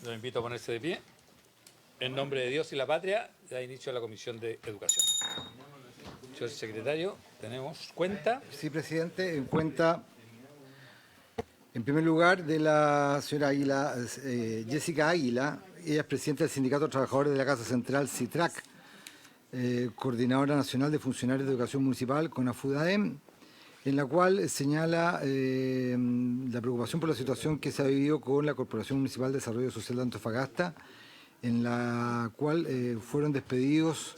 Los invito a ponerse de pie. En nombre de Dios y la patria, da inicio a la Comisión de Educación. Señor secretario, tenemos cuenta. Sí, presidente, en cuenta, en primer lugar, de la señora Águila, Jessica Águila. Ella es presidenta del Sindicato de Trabajadores de la Casa Central, CITRAC, coordinadora nacional de funcionarios de educación municipal, CONAFUDAEM, en la cual señala la preocupación por la situación que se ha vivido con la Corporación Municipal de Desarrollo Social de Antofagasta, en la cual fueron despedidos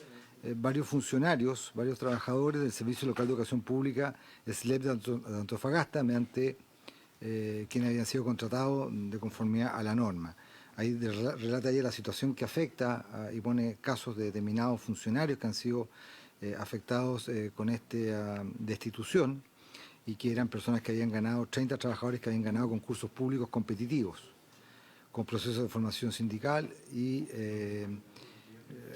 varios funcionarios, varios trabajadores del Servicio Local de Educación Pública, SLEP de Antofagasta, mediante quienes habían sido contratados de conformidad a la norma. Ahí relata ella la situación que afecta y pone casos de determinados funcionarios que han sido afectados con esta destitución y que eran personas que habían ganado, 30 trabajadores que habían ganado concursos públicos competitivos con procesos de formación sindical y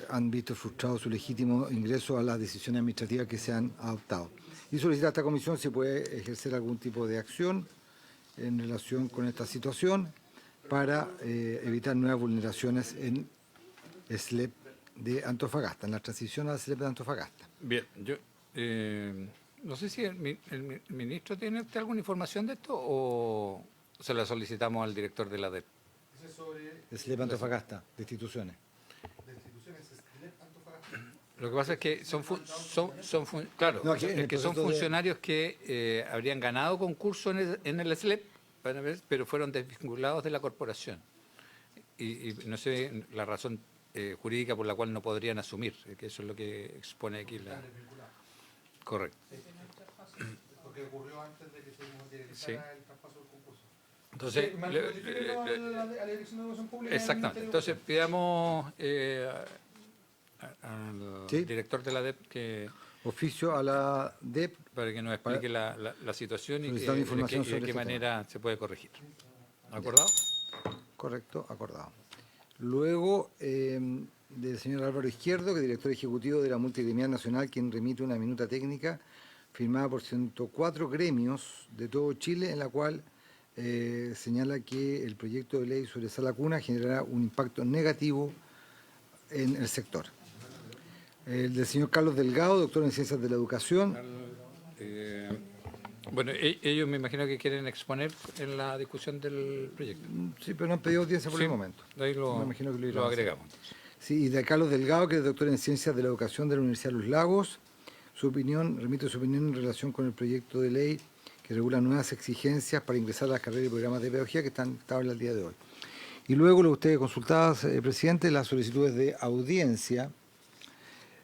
han visto frustrado su legítimo ingreso a las decisiones administrativas que se han adoptado. Y solicita a esta comisión si puede ejercer algún tipo de acción en relación con esta situación para evitar nuevas vulneraciones en SLEP de Antofagasta, en la transición a SLEP de Antofagasta. Bien, yo no sé si el ministro tiene usted alguna información de esto o se la solicitamos al director de la DEP. SLEP Antofagasta, destituciones. Lo que pasa es que son funcionarios que habrían ganado concurso en el SLEP, pero fueron desvinculados de la corporación. Y no sé la razón jurídica por la cual no podrían asumir, que eso es lo que expone aquí la... Correcto. Porque ocurrió antes de que se materializara el traspaso del concurso. Entonces, a la Dirección de Educación Pública. exactamente. Entonces, pidamos al director de la DEP que... Oficio a la DEP para que nos explique la situación y de qué manera se puede corregir. ¿Acordado? Correcto, acordado. Luego, del señor Álvaro Izquierdo, que es director ejecutivo de la Multigremial Nacional, quien remite una minuta técnica firmada por 104 gremios de todo Chile, en la cual señala que el proyecto de ley sobre sala cuna generará un impacto negativo en el sector. El del señor Carlos Delgado, doctor en Ciencias de la Educación. Bueno, ellos me imagino que quieren exponer en la discusión del proyecto. Sí, pero no han pedido audiencia por el momento. Ahí lo agregamos. Sí, y de Carlos Delgado, que es doctor en Ciencias de la Educación de la Universidad de Los Lagos. Remite su opinión en relación con el proyecto de ley que regula nuevas exigencias para ingresar a las carreras y programas de pedagogía que están estables al día de hoy. Y luego, lo que usted consultaba, presidente, las solicitudes de audiencia.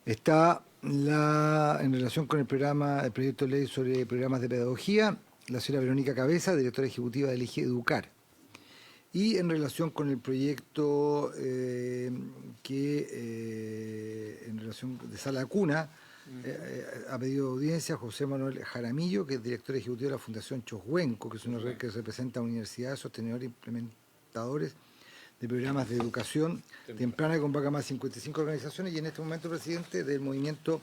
Está en relación con el proyecto de ley sobre programas de pedagogía, la señora Verónica Cabeza, directora ejecutiva de Elige Educar. Y en relación con el proyecto en relación de sala cuna, ha pedido audiencia José Manuel Jaramillo, que es director ejecutivo de la Fundación Choshuenco, que es una red que representa a universidades, sostenedores e implementadores de programas de educación temprana que convoca más de 55 organizaciones, y en este momento, presidente, del movimiento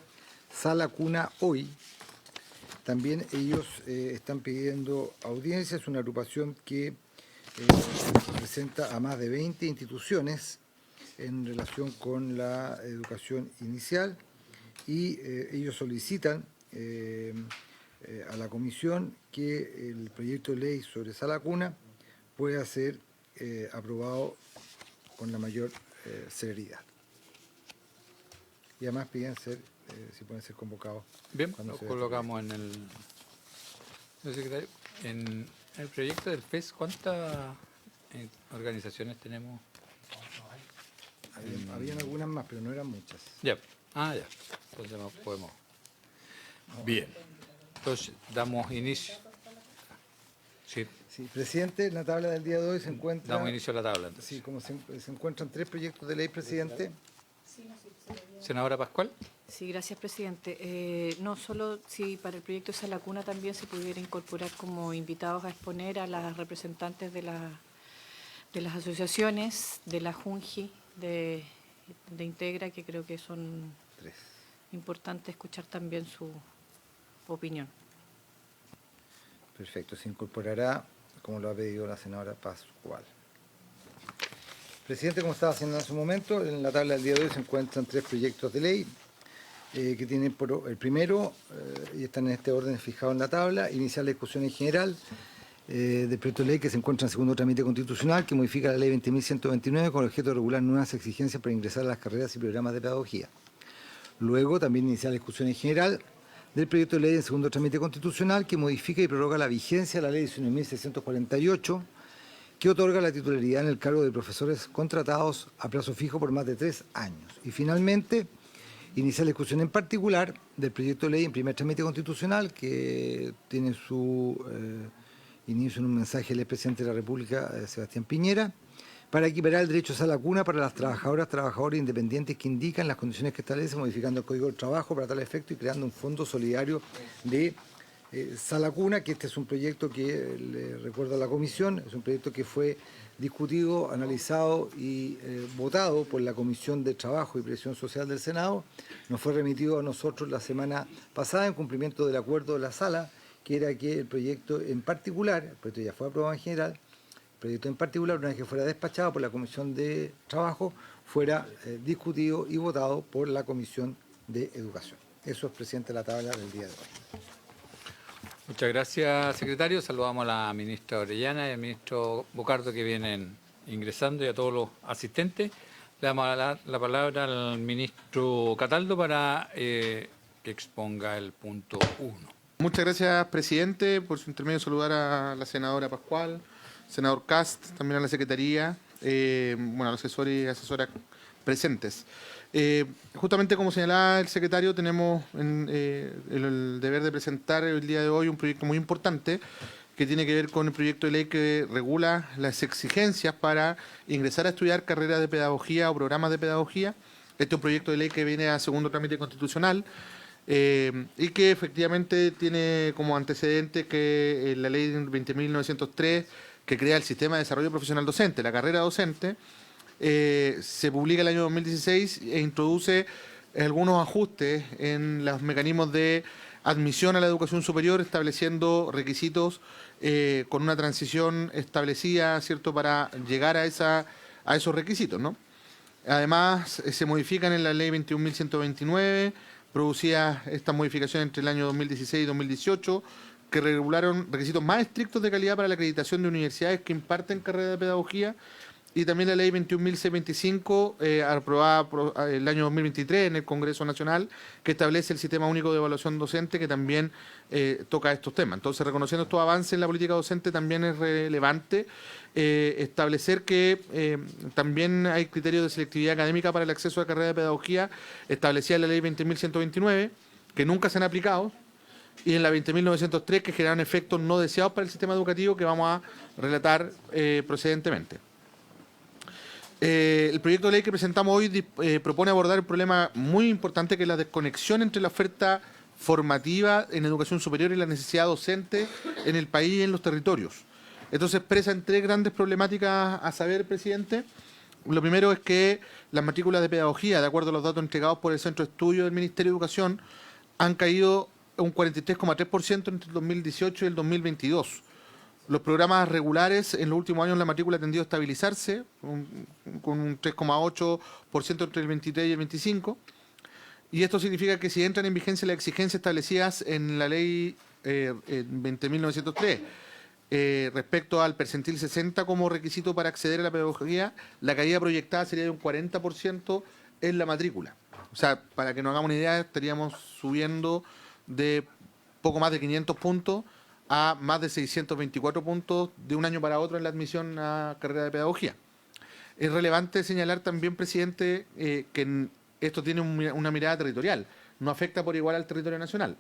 Sala Cuna Hoy. También ellos están pidiendo audiencia. Es una agrupación que representa a más de 20 instituciones en relación con la educación inicial, y ellos solicitan a la comisión que el proyecto de ley sobre sala cuna pueda ser aprobado con la mayor celeridad. Y además piden si pueden ser convocados. Bien, lo colocamos en el... secretario, en el proyecto del FES, ¿cuántas organizaciones tenemos? Habían algunas más, pero no eran muchas. Ya, ya. Entonces no podemos... Bien. Entonces, damos inicio. Sí. Sí, presidente, en la tabla del día de hoy se encuentra... Damos inicio a la tabla, entonces. Sí, como se encuentran 3 proyectos de ley, presidente. Senadora Pascual. Sí, gracias, presidente. No solo si para el proyecto de Sala Cuna también se pudiera incorporar como invitados a exponer a las representantes de las asociaciones, de la JUNGI, de Integra, que creo que son 3. Importantes escuchar también su opinión. Perfecto, se incorporará, como lo ha pedido la senadora Pascual. Presidente, como estaba haciendo en su momento, en la tabla del día de hoy se encuentran 3 proyectos de ley que tienen el primero, y están en este orden fijado en la tabla, iniciar la discusión en general del proyecto de ley que se encuentra en segundo trámite constitucional, que modifica la ley 20.129 con el objeto de regular nuevas exigencias para ingresar a las carreras y programas de pedagogía. Luego también iniciar la discusión en general del proyecto de ley en segundo trámite constitucional que modifica y prorroga la vigencia de la ley 19.648 que otorga la titularidad en el cargo de profesores contratados a plazo fijo por más de 3 años. Y finalmente, iniciar la discusión en particular del proyecto de ley en primer trámite constitucional que tiene su inicio en un mensaje del presidente de la República, Sebastián Piñera, para equiparar el derecho a sala cuna para las trabajadores independientes que indican las condiciones que establece, modificando el Código del Trabajo para tal efecto y creando un fondo solidario de sala cuna, que este es un proyecto que, le recuerdo a la comisión, es un proyecto que fue discutido, analizado y votado por la Comisión de Trabajo y Previsión Social del Senado. Nos fue remitido a nosotros la semana pasada en cumplimiento del acuerdo de la sala, que era que el proyecto en particular, el proyecto ya fue aprobado en general, el proyecto en particular, una vez que fuera despachado por la Comisión de Trabajo, fuera discutido y votado por la Comisión de Educación. Eso es, presidente, la tabla del día de hoy. Muchas gracias, secretario. Saludamos a la ministra Orellana y al ministro Bocardo que vienen ingresando y a todos los asistentes. Le damos la palabra al ministro Cataldo para que exponga el punto 1. Muchas gracias, presidente. Por su intermedio saludar a la senadora Pascual, senador Cast, también a la secretaría, a los asesores y asesoras presentes. Justamente como señalaba el secretario, tenemos el deber de presentar el día de hoy un proyecto muy importante que tiene que ver con el proyecto de ley que regula las exigencias para ingresar a estudiar carreras de pedagogía o programas de pedagogía. Este es un proyecto de ley que viene a segundo trámite constitucional y que efectivamente tiene como antecedente que la ley 20.903 que crea el Sistema de Desarrollo Profesional Docente, la carrera docente, se publica el año 2016 e introduce algunos ajustes en los mecanismos de admisión a la educación superior, estableciendo requisitos con una transición establecida, ¿cierto?, para llegar a esos requisitos, ¿no? Además, se modifican en la ley 21.129, producidas estas modificaciones entre el año 2016 y 2018, que regularon requisitos más estrictos de calidad para la acreditación de universidades que imparten carreras de pedagogía, y también la ley 21.625, aprobada el año 2023 en el Congreso Nacional, que establece el Sistema Único de Evaluación Docente, que también toca estos temas. Entonces, reconociendo estos avances en la política docente, también es relevante establecer que también hay criterios de selectividad académica para el acceso a la carrera de pedagogía, establecida en la ley 20.129, que nunca se han aplicado, y en la 20.903, que generan efectos no deseados para el sistema educativo, que vamos a relatar procedentemente. El proyecto de ley que presentamos hoy propone abordar un problema muy importante, que es la desconexión entre la oferta formativa en educación superior y la necesidad docente en el país y en los territorios. Esto se expresa en 3 grandes problemáticas a saber, presidente. Lo primero es que las matrículas de pedagogía, de acuerdo a los datos entregados por el Centro de Estudio del Ministerio de Educación, han caído un 43,3% entre el 2018 y el 2022. Los programas regulares, en los últimos años la matrícula ha tendido a estabilizarse, con un 3,8% entre el 23 y el 25. Y esto significa que si entran en vigencia las exigencias establecidas en la ley 20.903, respecto al percentil 60 como requisito para acceder a la pedagogía, la caída proyectada sería de un 40% en la matrícula. O sea, para que nos hagamos una idea, estaríamos subiendo de poco más de 500 puntos a más de 624 puntos de un año para otro en la admisión a carrera de pedagogía. Es relevante señalar también, presidente, que esto tiene una mirada territorial, no afecta por igual al territorio nacional.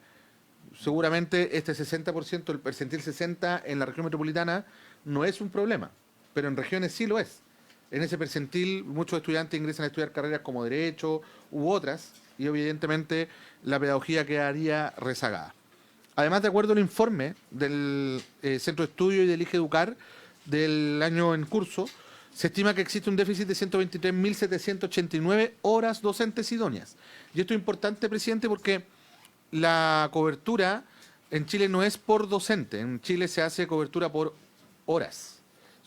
Seguramente este 60%, el percentil 60 en la región metropolitana no es un problema, pero en regiones sí lo es. En ese percentil muchos estudiantes ingresan a estudiar carreras como Derecho u otras, y evidentemente la pedagogía quedaría rezagada. Además, de acuerdo al informe del Centro de Estudio y del IGE Educar del año en curso, se estima que existe un déficit de 123.789 horas docentes idóneas. Y esto es importante, presidente, porque la cobertura en Chile no es por docente. En Chile se hace cobertura por horas.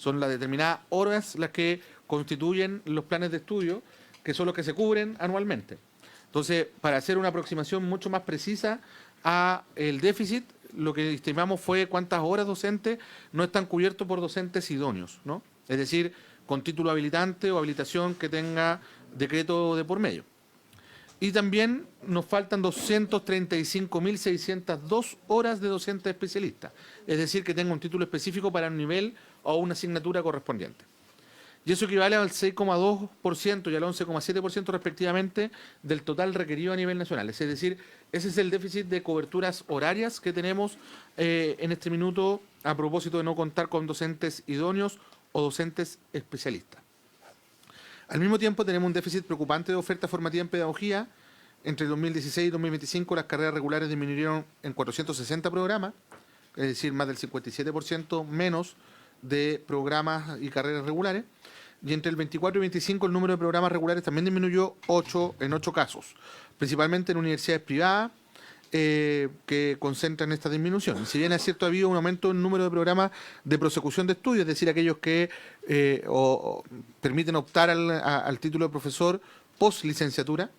Son las determinadas horas las que constituyen los planes de estudio, que son los que se cubren anualmente. Entonces, para hacer una aproximación mucho más precisa a el déficit, lo que estimamos fue cuántas horas docentes no están cubiertos por docentes idóneos, ¿no? Es decir, con título habilitante o habilitación que tenga decreto de por medio. Y también nos faltan 235.602 horas de docente especialista, es decir, que tenga un título específico para un nivel o una asignatura correspondiente. Y eso equivale al 6,2% y al 11,7% respectivamente del total requerido a nivel nacional. Es decir, ese es el déficit de coberturas horarias que tenemos en este minuto a propósito de no contar con docentes idóneos o docentes especialistas. Al mismo tiempo tenemos un déficit preocupante de oferta formativa en pedagogía. Entre 2016 y 2025 las carreras regulares disminuyeron en 460 programas, es decir, más del 57% menos de programas y carreras regulares. Y entre el 24 y 25 el número de programas regulares también disminuyó en 8 casos, principalmente en universidades privadas que concentran esta disminución. Y si bien es cierto, ha habido un aumento en el número de programas de prosecución de estudios, es decir, aquellos que permiten optar al título de profesor post licenciatura,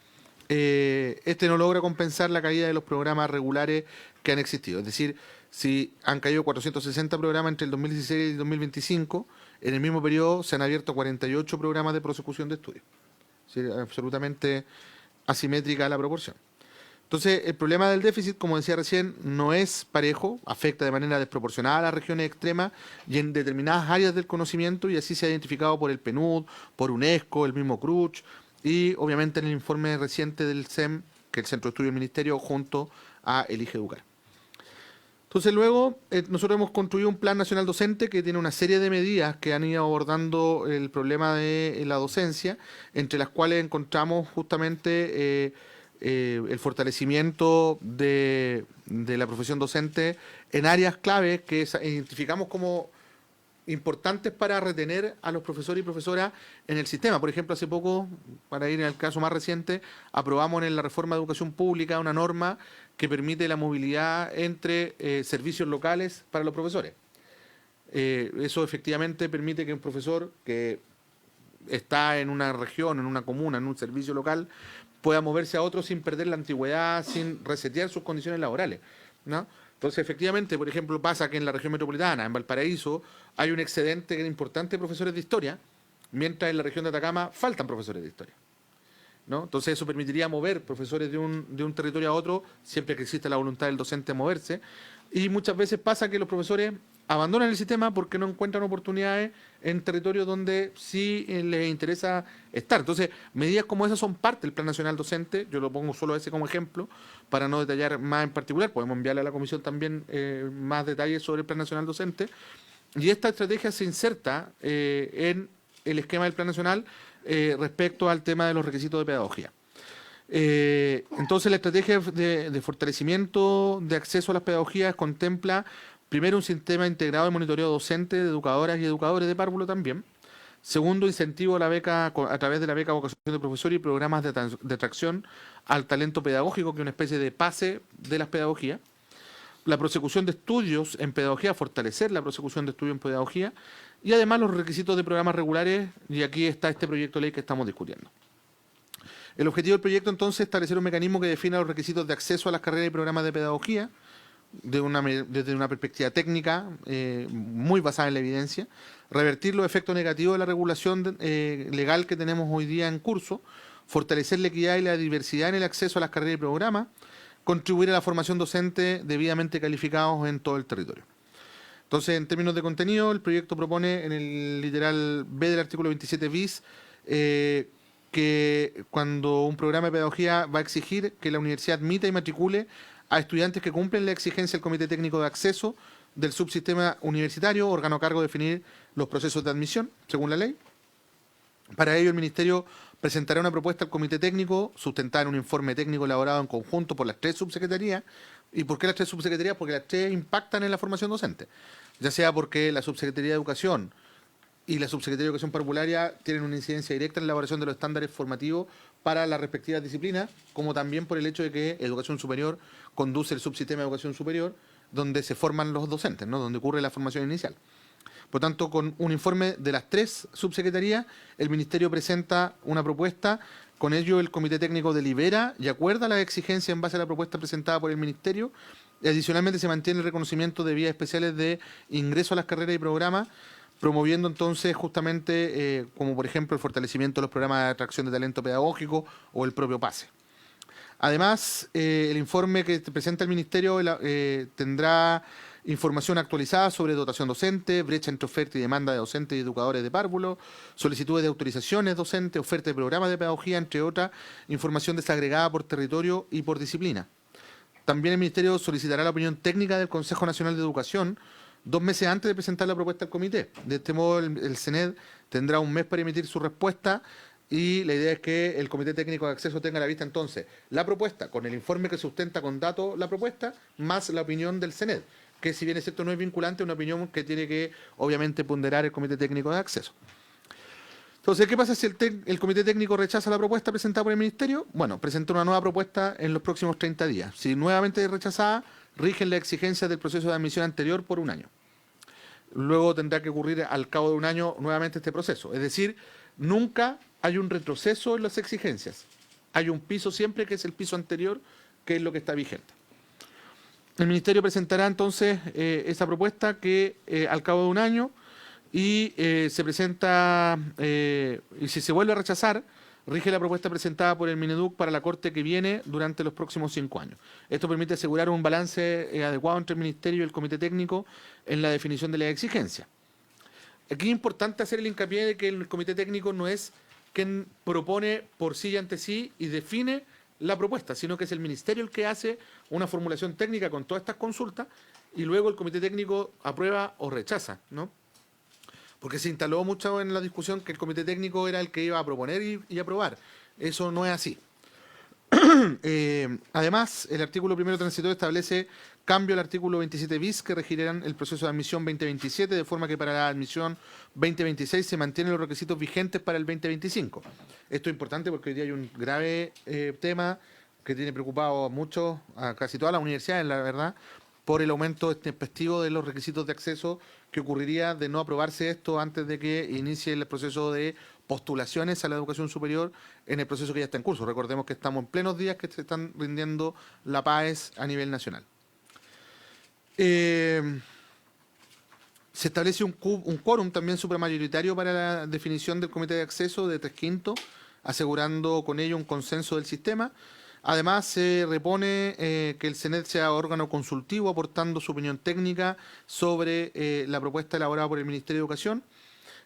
este no logra compensar la caída de los programas regulares que han existido. Es decir, si han caído 460 programas entre el 2016 y el 2025, en el mismo periodo se han abierto 48 programas de prosecución de estudios. Es decir, absolutamente asimétrica la proporción. Entonces, el problema del déficit, como decía recién, no es parejo, afecta de manera desproporcionada a las regiones extremas y en determinadas áreas del conocimiento, y así se ha identificado por el PNUD, por UNESCO, el mismo CRUCH, y obviamente en el informe reciente del CEM, que es el Centro de Estudio del Ministerio, junto a Elige Educar. Entonces luego nosotros hemos construido un Plan Nacional Docente que tiene una serie de medidas que han ido abordando el problema de la docencia, entre las cuales encontramos justamente el fortalecimiento de la profesión docente en áreas claves que identificamos como importantes para retener a los profesores y profesoras en el sistema. Por ejemplo, hace poco, para ir al caso más reciente, aprobamos en la reforma de educación pública una norma que permite la movilidad entre servicios locales para los profesores. Eso efectivamente permite que un profesor que está en una región, en una comuna, en un servicio local, pueda moverse a otro sin perder la antigüedad, sin resetear sus condiciones laborales, ¿no? Entonces, efectivamente, por ejemplo, pasa que en la región metropolitana, en Valparaíso, hay un excedente importante de profesores de historia, mientras en la región de Atacama faltan profesores de historia, ¿no? Entonces, eso permitiría mover profesores de un territorio a otro, siempre que exista la voluntad del docente a moverse. Y muchas veces pasa que los profesores abandonan el sistema porque no encuentran oportunidades en territorios donde sí les interesa estar. Entonces, medidas como esas son parte del Plan Nacional Docente. Yo lo pongo solo ese como ejemplo, para no detallar más en particular. Podemos enviarle a la comisión también más detalles sobre el Plan Nacional Docente. Y esta estrategia se inserta en el esquema del Plan Nacional respecto al tema de los requisitos de pedagogía. Entonces, la estrategia de fortalecimiento de acceso a las pedagogías contempla primero un sistema integrado de monitoreo docente de educadoras y educadores de párvulo también. Segundo, incentivo a la beca a través de la beca vocación de profesor y programas de atracción al talento pedagógico, que es una especie de pase de las pedagogías. La prosecución de estudios en pedagogía, fortalecer la prosecución de estudios en pedagogía. Y además los requisitos de programas regulares, y aquí está este proyecto de ley que estamos discutiendo. El objetivo del proyecto entonces es establecer un mecanismo que defina los requisitos de acceso a las carreras y programas de pedagogía desde una perspectiva técnica muy basada en la evidencia, revertir los efectos negativos de la regulación legal que tenemos hoy día en curso, fortalecer la equidad y la diversidad en el acceso a las carreras y programas, contribuir a la formación docente debidamente calificados en todo el territorio. Entonces, en términos de contenido, el proyecto propone en el literal B del artículo 27 bis que cuando un programa de pedagogía va a exigir que la universidad admita y matricule a estudiantes que cumplen la exigencia del Comité Técnico de Acceso del subsistema universitario, órgano a cargo de definir los procesos de admisión, según la ley. Para ello, el Ministerio presentará una propuesta al Comité Técnico, sustentada en un informe técnico elaborado en conjunto por las 3 subsecretarías. ¿Y por qué las 3 subsecretarías? Porque las 3 impactan en la formación docente. Ya sea porque la Subsecretaría de Educación y la Subsecretaría de Educación Parvularia tienen una incidencia directa en la elaboración de los estándares formativos para las respectivas disciplinas, como también por el hecho de que Educación Superior conduce el subsistema de Educación Superior, donde se forman los docentes, ¿no? Donde ocurre la formación inicial. Por tanto, con un informe de las 3 subsecretarías, el Ministerio presenta una propuesta. Con ello, el Comité Técnico delibera y acuerda las exigencias en base a la propuesta presentada por el Ministerio. Y adicionalmente, se mantiene el reconocimiento de vías especiales de ingreso a las carreras y programas, promoviendo entonces justamente, como por ejemplo, el fortalecimiento de los programas de atracción de talento pedagógico o el propio PASE. Además, el informe que presenta el Ministerio tendrá información actualizada sobre dotación docente, brecha entre oferta y demanda de docentes y educadores de párvulo, solicitudes de autorizaciones docentes, oferta de programas de pedagogía, entre otras, información desagregada por territorio y por disciplina. También el Ministerio solicitará la opinión técnica del Consejo Nacional de Educación 2 meses antes de presentar la propuesta al comité. De este modo, el CNED tendrá un mes para emitir su respuesta y la idea es que el Comité Técnico de Acceso tenga a la vista entonces la propuesta con el informe que sustenta con datos la propuesta, más la opinión del CNED, que si bien es cierto no es vinculante, es una opinión que tiene que obviamente ponderar el Comité Técnico de Acceso. Entonces, ¿qué pasa si el Comité Técnico rechaza la propuesta presentada por el Ministerio? Bueno, presenta una nueva propuesta en los próximos 30 días. Si nuevamente es rechazada, rigen las exigencias del proceso de admisión anterior por 1 año. Luego tendrá que ocurrir al cabo de 1 año nuevamente este proceso. Es decir, nunca hay un retroceso en las exigencias. Hay un piso siempre que es el piso anterior, que es lo que está vigente. El Ministerio presentará entonces esa propuesta que al cabo de 1 año y se presenta, y si se vuelve a rechazar, rige la propuesta presentada por el Mineduc para la Corte que viene durante los próximos 5 años. Esto permite asegurar un balance adecuado entre el Ministerio y el Comité Técnico en la definición de las exigencias. Aquí es importante hacer el hincapié de que el Comité Técnico no es quien propone por sí y ante sí y define la propuesta, sino que es el Ministerio el que hace una formulación técnica con todas estas consultas y luego el Comité Técnico aprueba o rechaza, ¿no? Porque se instaló mucho en la discusión que el Comité Técnico era el que iba a proponer y aprobar. Eso no es así. Además, el artículo 1º transitorio establece cambio al artículo 27 bis que regirán el proceso de admisión 2027, de forma que para la admisión 2026 se mantienen los requisitos vigentes para el 2025. Esto es importante porque hoy día hay un grave tema que tiene preocupado mucho a casi todas las universidades, la verdad, por el aumento tempestivo de los requisitos de acceso que ocurriría de no aprobarse esto antes de que inicie el proceso de postulaciones a la educación superior en el proceso que ya está en curso. Recordemos que estamos en plenos días que se están rindiendo la PAES a nivel nacional. Se establece un quórum también supramayoritario para la definición del comité de acceso de 3/5, asegurando con ello un consenso del sistema. Además, se repone que el CNED sea órgano consultivo, aportando su opinión técnica sobre la propuesta elaborada por el Ministerio de Educación.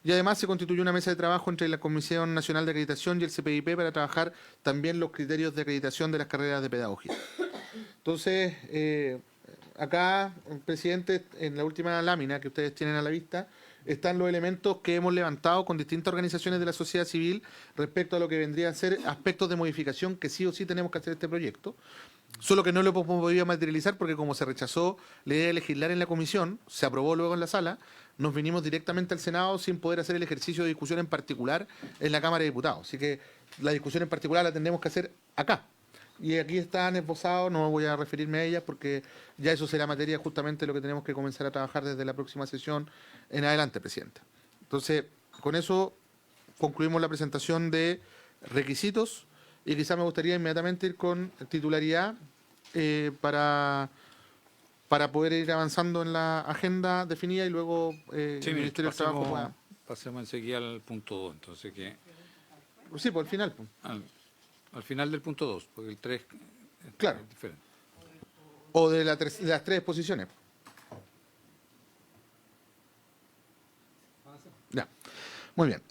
Y además se constituye una mesa de trabajo entre la Comisión Nacional de Acreditación y el CPIP para trabajar también los criterios de acreditación de las carreras de pedagogía. Entonces, acá, presidente, en la última lámina que ustedes tienen a la vista, están los elementos que hemos levantado con distintas organizaciones de la sociedad civil respecto a lo que vendría a ser aspectos de modificación que sí o sí tenemos que hacer este proyecto. Solo que no lo hemos podido materializar porque como se rechazó la idea de legislar en la comisión, se aprobó luego en la sala, nos vinimos directamente al Senado sin poder hacer el ejercicio de discusión en particular en la Cámara de Diputados. Así que la discusión en particular la tendremos que hacer acá. Y aquí están esbozados, no voy a referirme a ellas porque ya eso será materia justamente de lo que tenemos que comenzar a trabajar desde la próxima sesión en adelante, presidente. Entonces, con eso concluimos la presentación de requisitos y quizá me gustaría inmediatamente ir con titularidad para poder ir avanzando en la agenda definida y luego el Ministerio del Trabajo pueda... Pasemos enseguida al punto 2, entonces que... Sí, por el final. Al final del punto 2, porque el 3 Claro. es diferente. O de las 3 exposiciones. Ya. Muy bien.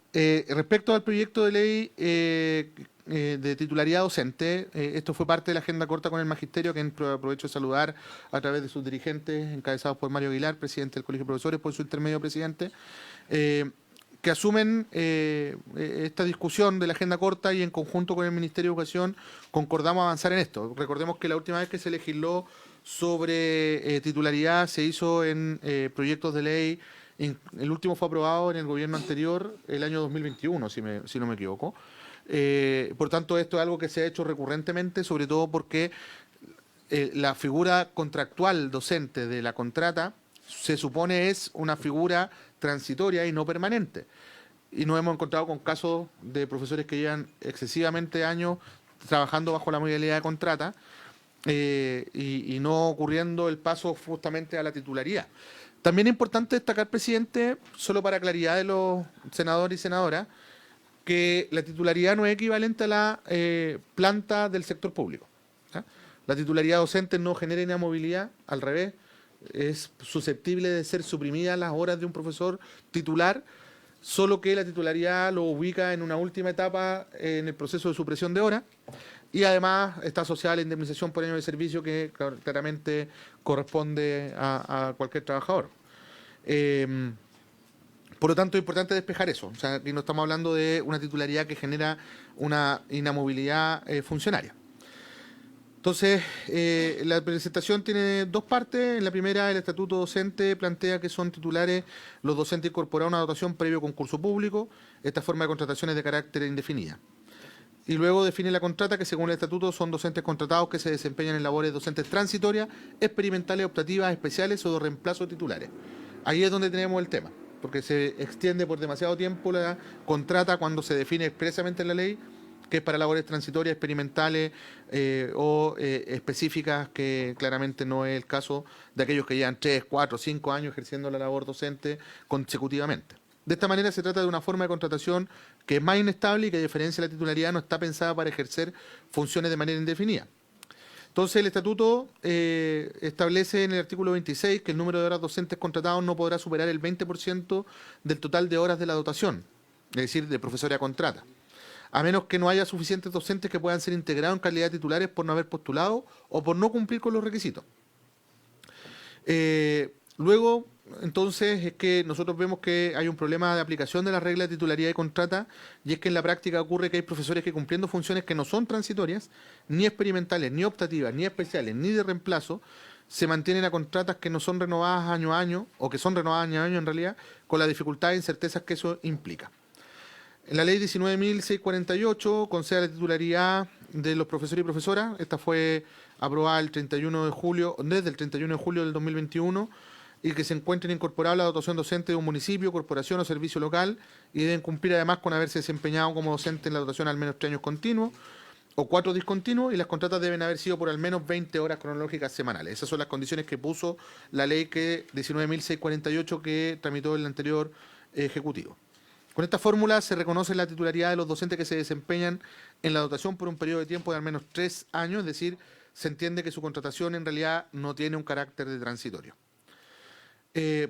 Respecto al proyecto de ley de titularidad docente, esto fue parte de la agenda corta con el magisterio, que aprovecho de saludar a través de sus dirigentes, encabezados por Mario Aguilar, presidente del Colegio de Profesores, por su intermedio presidente, que asumen esta discusión de la agenda corta y en conjunto con el Ministerio de Educación concordamos avanzar en esto. Recordemos que la última vez que se legisló sobre titularidad se hizo en proyectos de ley. El último fue aprobado en el gobierno anterior, el año 2021, si no me equivoco. Por tanto, esto es algo que se ha hecho recurrentemente, sobre todo porque la figura contractual docente de la contrata se supone es una figura transitorias y no permanentes. Y nos hemos encontrado con casos de profesores que llevan excesivamente años trabajando bajo la modalidad de contrata y no ocurriendo el paso justamente a la titularidad. También es importante destacar, presidente, solo para claridad de los senadores y senadoras, que la titularidad no es equivalente a la planta del sector público. ¿Ya? La titularidad docente no genera inamovilidad, al revés, es susceptible de ser suprimida las horas de un profesor titular, solo que la titularidad lo ubica en una última etapa en el proceso de supresión de horas y además está asociada a la indemnización por año de servicio que claramente corresponde a cualquier trabajador. Por lo tanto, es importante despejar eso. O sea, aquí no estamos hablando de una titularidad que genera una inamovilidad funcionaria. Entonces, la presentación tiene dos partes. En la primera, el estatuto docente plantea que son titulares los docentes incorporados a una dotación previo concurso público. Esta forma de contratación es de carácter indefinida. Y luego define la contrata que, según el estatuto, son docentes contratados que se desempeñan en labores docentes transitorias, experimentales, optativas, especiales o de reemplazo de titulares. Ahí es donde tenemos el tema, porque se extiende por demasiado tiempo la contrata cuando se define expresamente en la ley que es para labores transitorias, experimentales o específicas, que claramente no es el caso de aquellos que llevan 3, 4, 5 años ejerciendo la labor docente consecutivamente. De esta manera se trata de una forma de contratación que es más inestable y que, a diferencia de la titularidad, no está pensada para ejercer funciones de manera indefinida. Entonces, el estatuto establece en el artículo 26 que el número de horas docentes contratados no podrá superar el 20% del total de horas de la dotación, es decir, de profesora contrata, a menos que no haya suficientes docentes que puedan ser integrados en calidad de titulares por no haber postulado o por no cumplir con los requisitos. Luego, entonces, es que nosotros vemos que hay un problema de aplicación de las reglas de titularidad y contrata, y es que en la práctica ocurre que hay profesores que, cumpliendo funciones que no son transitorias, ni experimentales, ni optativas, ni especiales, ni de reemplazo, se mantienen a contratas que no son renovadas año a año, o que son renovadas año a año en realidad, con la dificultad e incertezas que eso implica. En la ley 19.648 concede la titularidad de los profesores y profesoras. Esta fue aprobada el 31 de julio, desde el 31 de julio del 2021, y que se encuentren incorporados a la dotación docente de un municipio, corporación o servicio local, y deben cumplir además con haberse desempeñado como docente en la dotación al menos 3 años continuos o 4 discontinuos, y las contratas deben haber sido por al menos 20 horas cronológicas semanales. Esas son las condiciones que puso la ley 19.648 que tramitó el anterior Ejecutivo. Con esta fórmula se reconoce la titularidad de los docentes que se desempeñan en la dotación por un periodo de tiempo de al menos 3 años, es decir, se entiende que su contratación en realidad no tiene un carácter de transitorio.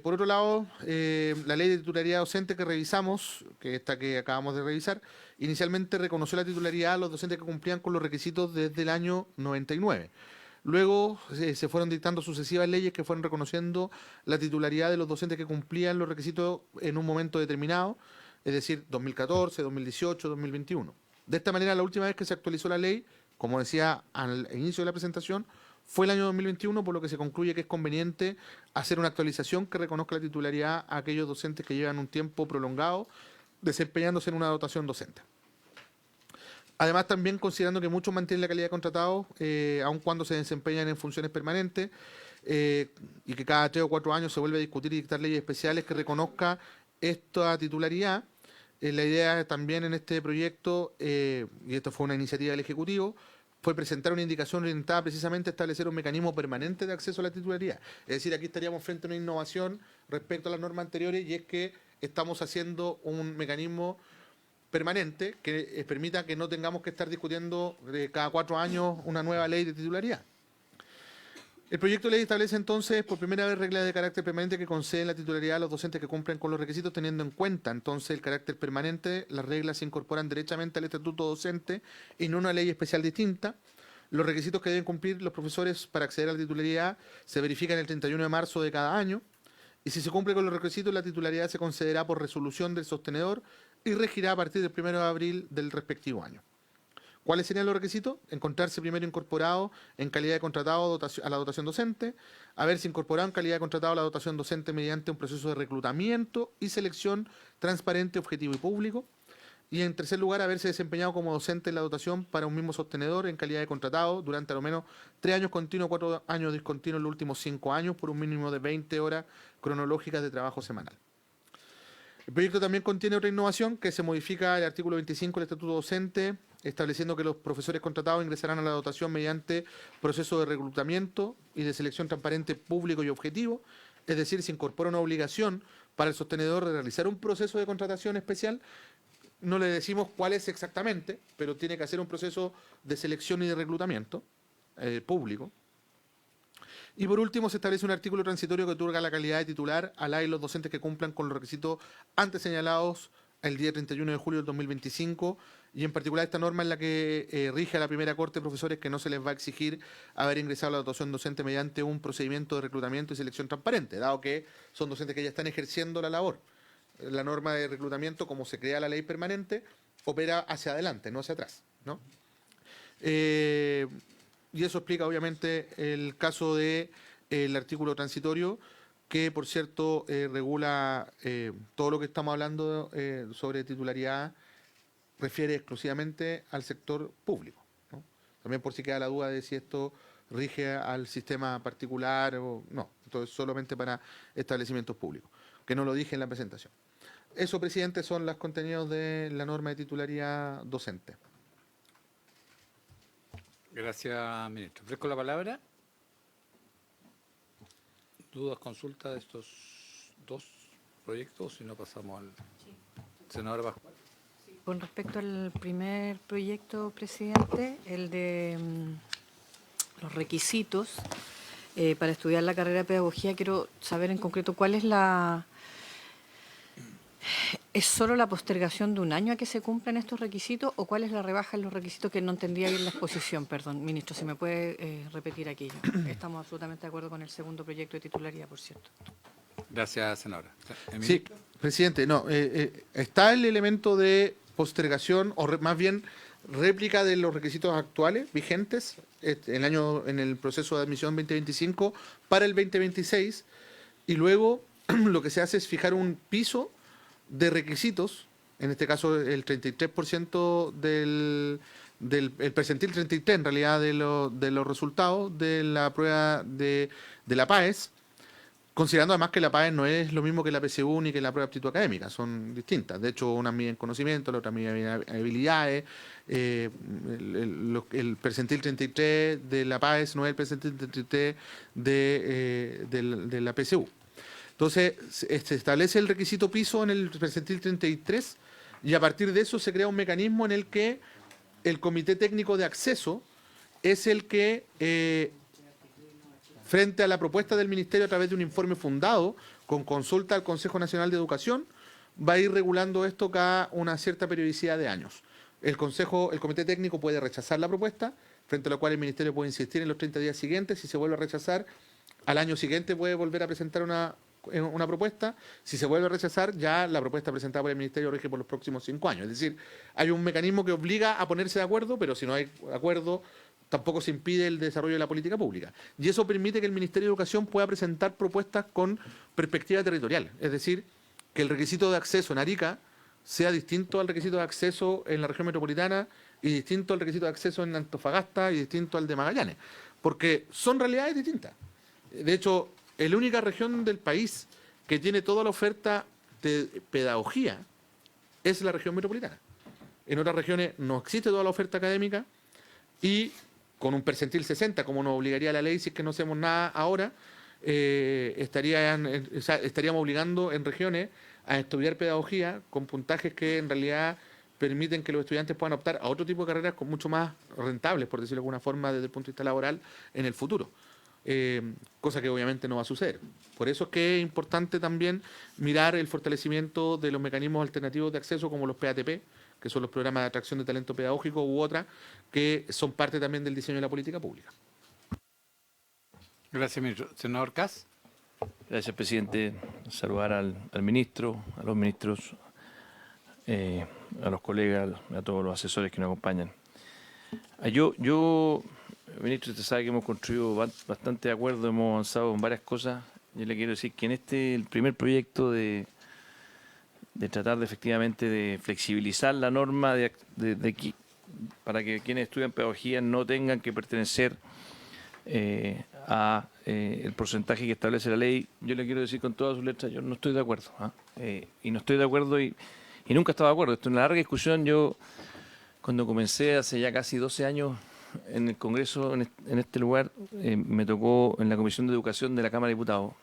Por otro lado, la ley de titularidad docente que revisamos, que esta que acabamos de revisar, inicialmente reconoció la titularidad a los docentes que cumplían con los requisitos desde el año 99. Luego se fueron dictando sucesivas leyes que fueron reconociendo la titularidad de los docentes que cumplían los requisitos en un momento determinado, es decir, 2014, 2018, 2021. De esta manera, la última vez que se actualizó la ley, como decía al inicio de la presentación, fue el año 2021, por lo que se concluye que es conveniente hacer una actualización que reconozca la titularidad a aquellos docentes que llevan un tiempo prolongado desempeñándose en una dotación docente. Además, también considerando que muchos mantienen la calidad de contratados, aun cuando se desempeñan en funciones permanentes, y que cada 3 o 4 años se vuelve a discutir y dictar leyes especiales que reconozca esta titularidad. La idea también en este proyecto, y esto fue una iniciativa del Ejecutivo, fue presentar una indicación orientada precisamente a establecer un mecanismo permanente de acceso a la titularidad. Es decir, aquí estaríamos frente a una innovación respecto a las normas anteriores, y es que estamos haciendo un mecanismo permanente que permita que no tengamos que estar discutiendo cada 4 años una nueva ley de titularidad. El proyecto de ley establece entonces por primera vez reglas de carácter permanente que conceden la titularidad a los docentes que cumplen con los requisitos, teniendo en cuenta entonces el carácter permanente. Las reglas se incorporan derechamente al estatuto docente y no una ley especial distinta. Los requisitos que deben cumplir los profesores para acceder a la titularidad se verifican el 31 de marzo de cada año, y si se cumple con los requisitos, la titularidad se concederá por resolución del sostenedor y regirá a partir del 1 de abril del respectivo año. ¿Cuáles serían los requisitos? Encontrarse primero incorporado en calidad de contratado a la dotación docente, haberse incorporado en calidad de contratado a la dotación docente mediante un proceso de reclutamiento y selección transparente, objetivo y público, y en tercer lugar, haberse desempeñado como docente en la dotación para un mismo sostenedor en calidad de contratado durante al menos 3 años continuos, 4 años discontinuos en los últimos 5 años, por un mínimo de 20 horas cronológicas de trabajo semanal. El proyecto también contiene otra innovación, que se modifica el artículo 25 del Estatuto Docente, estableciendo que los profesores contratados ingresarán a la dotación mediante proceso de reclutamiento y de selección transparente, público y objetivo. Es decir, se incorpora una obligación para el sostenedor de realizar un proceso de contratación especial. No le decimos cuál es exactamente, pero tiene que hacer un proceso de selección y de reclutamiento público. Y por último, se establece un artículo transitorio que otorga la calidad de titular a la y los docentes que cumplan con los requisitos antes señalados el día 31 de julio del 2025, y en particular esta norma es la que rige a la primera corte de profesores, que no se les va a exigir haber ingresado a la dotación docente mediante un procedimiento de reclutamiento y selección transparente, dado que son docentes que ya están ejerciendo la labor. La norma de reclutamiento, como se crea la ley permanente, opera hacia adelante, no hacia atrás, ¿no? Y eso explica obviamente el caso del artículo transitorio, que por cierto regula todo lo que estamos hablando sobre titularidad, refiere exclusivamente al sector público, ¿no? También por si queda la duda de si esto rige al sistema particular o no. Entonces solamente para establecimientos públicos, que no lo dije en la presentación. Eso, presidente, son los contenidos de la norma de titularidad docente. Gracias, ministro. Ofrezco la palabra. ¿Dudas, consultas de estos dos proyectos? Si no, pasamos al senador Pascual. Con respecto al primer proyecto, presidente, el de los requisitos para estudiar la carrera de pedagogía, quiero saber en concreto cuál es la... ¿Es solo la postergación de un año a que se cumplan estos requisitos o cuál es la rebaja en los requisitos? Que no entendía bien la exposición, perdón, ministro, si me puede repetir aquello. Estamos absolutamente de acuerdo con el segundo proyecto de titularidad, por cierto. Gracias, senadora. Sí, presidente, no, está el elemento de postergación, o más bien réplica de los requisitos actuales vigentes en el proceso de admisión 2025 para el 2026, y luego lo que se hace es fijar un piso de requisitos, en este caso el 33% el percentil 33 en realidad de los resultados de la prueba de la PAES, considerando además que la PAES no es lo mismo que la PSU ni que la prueba de aptitud académica, son distintas. De hecho, una mide en conocimiento, la otra mide en habilidades. El percentil 33 de la PAES no es el percentil 33 de la PSU. Entonces, se establece el requisito piso en el percentil 33 y a partir de eso se crea un mecanismo en el que el Comité Técnico de Acceso es el que, frente a la propuesta del Ministerio a través de un informe fundado con consulta al Consejo Nacional de Educación, va a ir regulando esto cada una cierta periodicidad de años. El Comité Técnico puede rechazar la propuesta, frente a lo cual el Ministerio puede insistir en los 30 días siguientes. Si se vuelve a rechazar, al año siguiente puede volver a presentar una propuesta. Si se vuelve a rechazar, ya la propuesta presentada por el Ministerio rige por los próximos 5 años. Es decir, hay un mecanismo que obliga a ponerse de acuerdo, pero si no hay acuerdo, tampoco se impide el desarrollo de la política pública. Y eso permite que el Ministerio de Educación pueda presentar propuestas con perspectiva territorial. Es decir, que el requisito de acceso en Arica sea distinto al requisito de acceso en la región metropolitana y distinto al requisito de acceso en Antofagasta y distinto al de Magallanes. Porque son realidades distintas. De hecho, es la única región del país que tiene toda la oferta de pedagogía es la región metropolitana. En otras regiones no existe toda la oferta académica y con un percentil 60, como nos obligaría la ley si es que no hacemos nada ahora, estaríamos obligando en regiones a estudiar pedagogía con puntajes que en realidad permiten que los estudiantes puedan optar a otro tipo de carreras con mucho más rentables, por decirlo de alguna forma, desde el punto de vista laboral en el futuro. Cosa que obviamente no va a suceder. Por eso es que es importante también mirar el fortalecimiento de los mecanismos alternativos de acceso como los PATP, que son los programas de atracción de talento pedagógico u otras, que son parte también del diseño de la política pública. Gracias, ministro. Senador Kass. Gracias, presidente. Saludar al ministro, a los ministros, a los colegas, a todos los asesores que nos acompañan. Ministro, usted sabe que hemos construido bastante de acuerdo, hemos avanzado en varias cosas. Yo le quiero decir que en el primer proyecto de tratar de efectivamente de flexibilizar la norma para que quienes estudian pedagogía no tengan que pertenecer a el porcentaje que establece la ley, yo le quiero decir con todas sus letras, yo no estoy de acuerdo. Y no estoy de acuerdo y nunca estaba de acuerdo. Esto es una larga discusión. Yo, cuando comencé hace ya casi 12 años en el Congreso, en este lugar, me tocó en la Comisión de Educación de la Cámara de Diputados,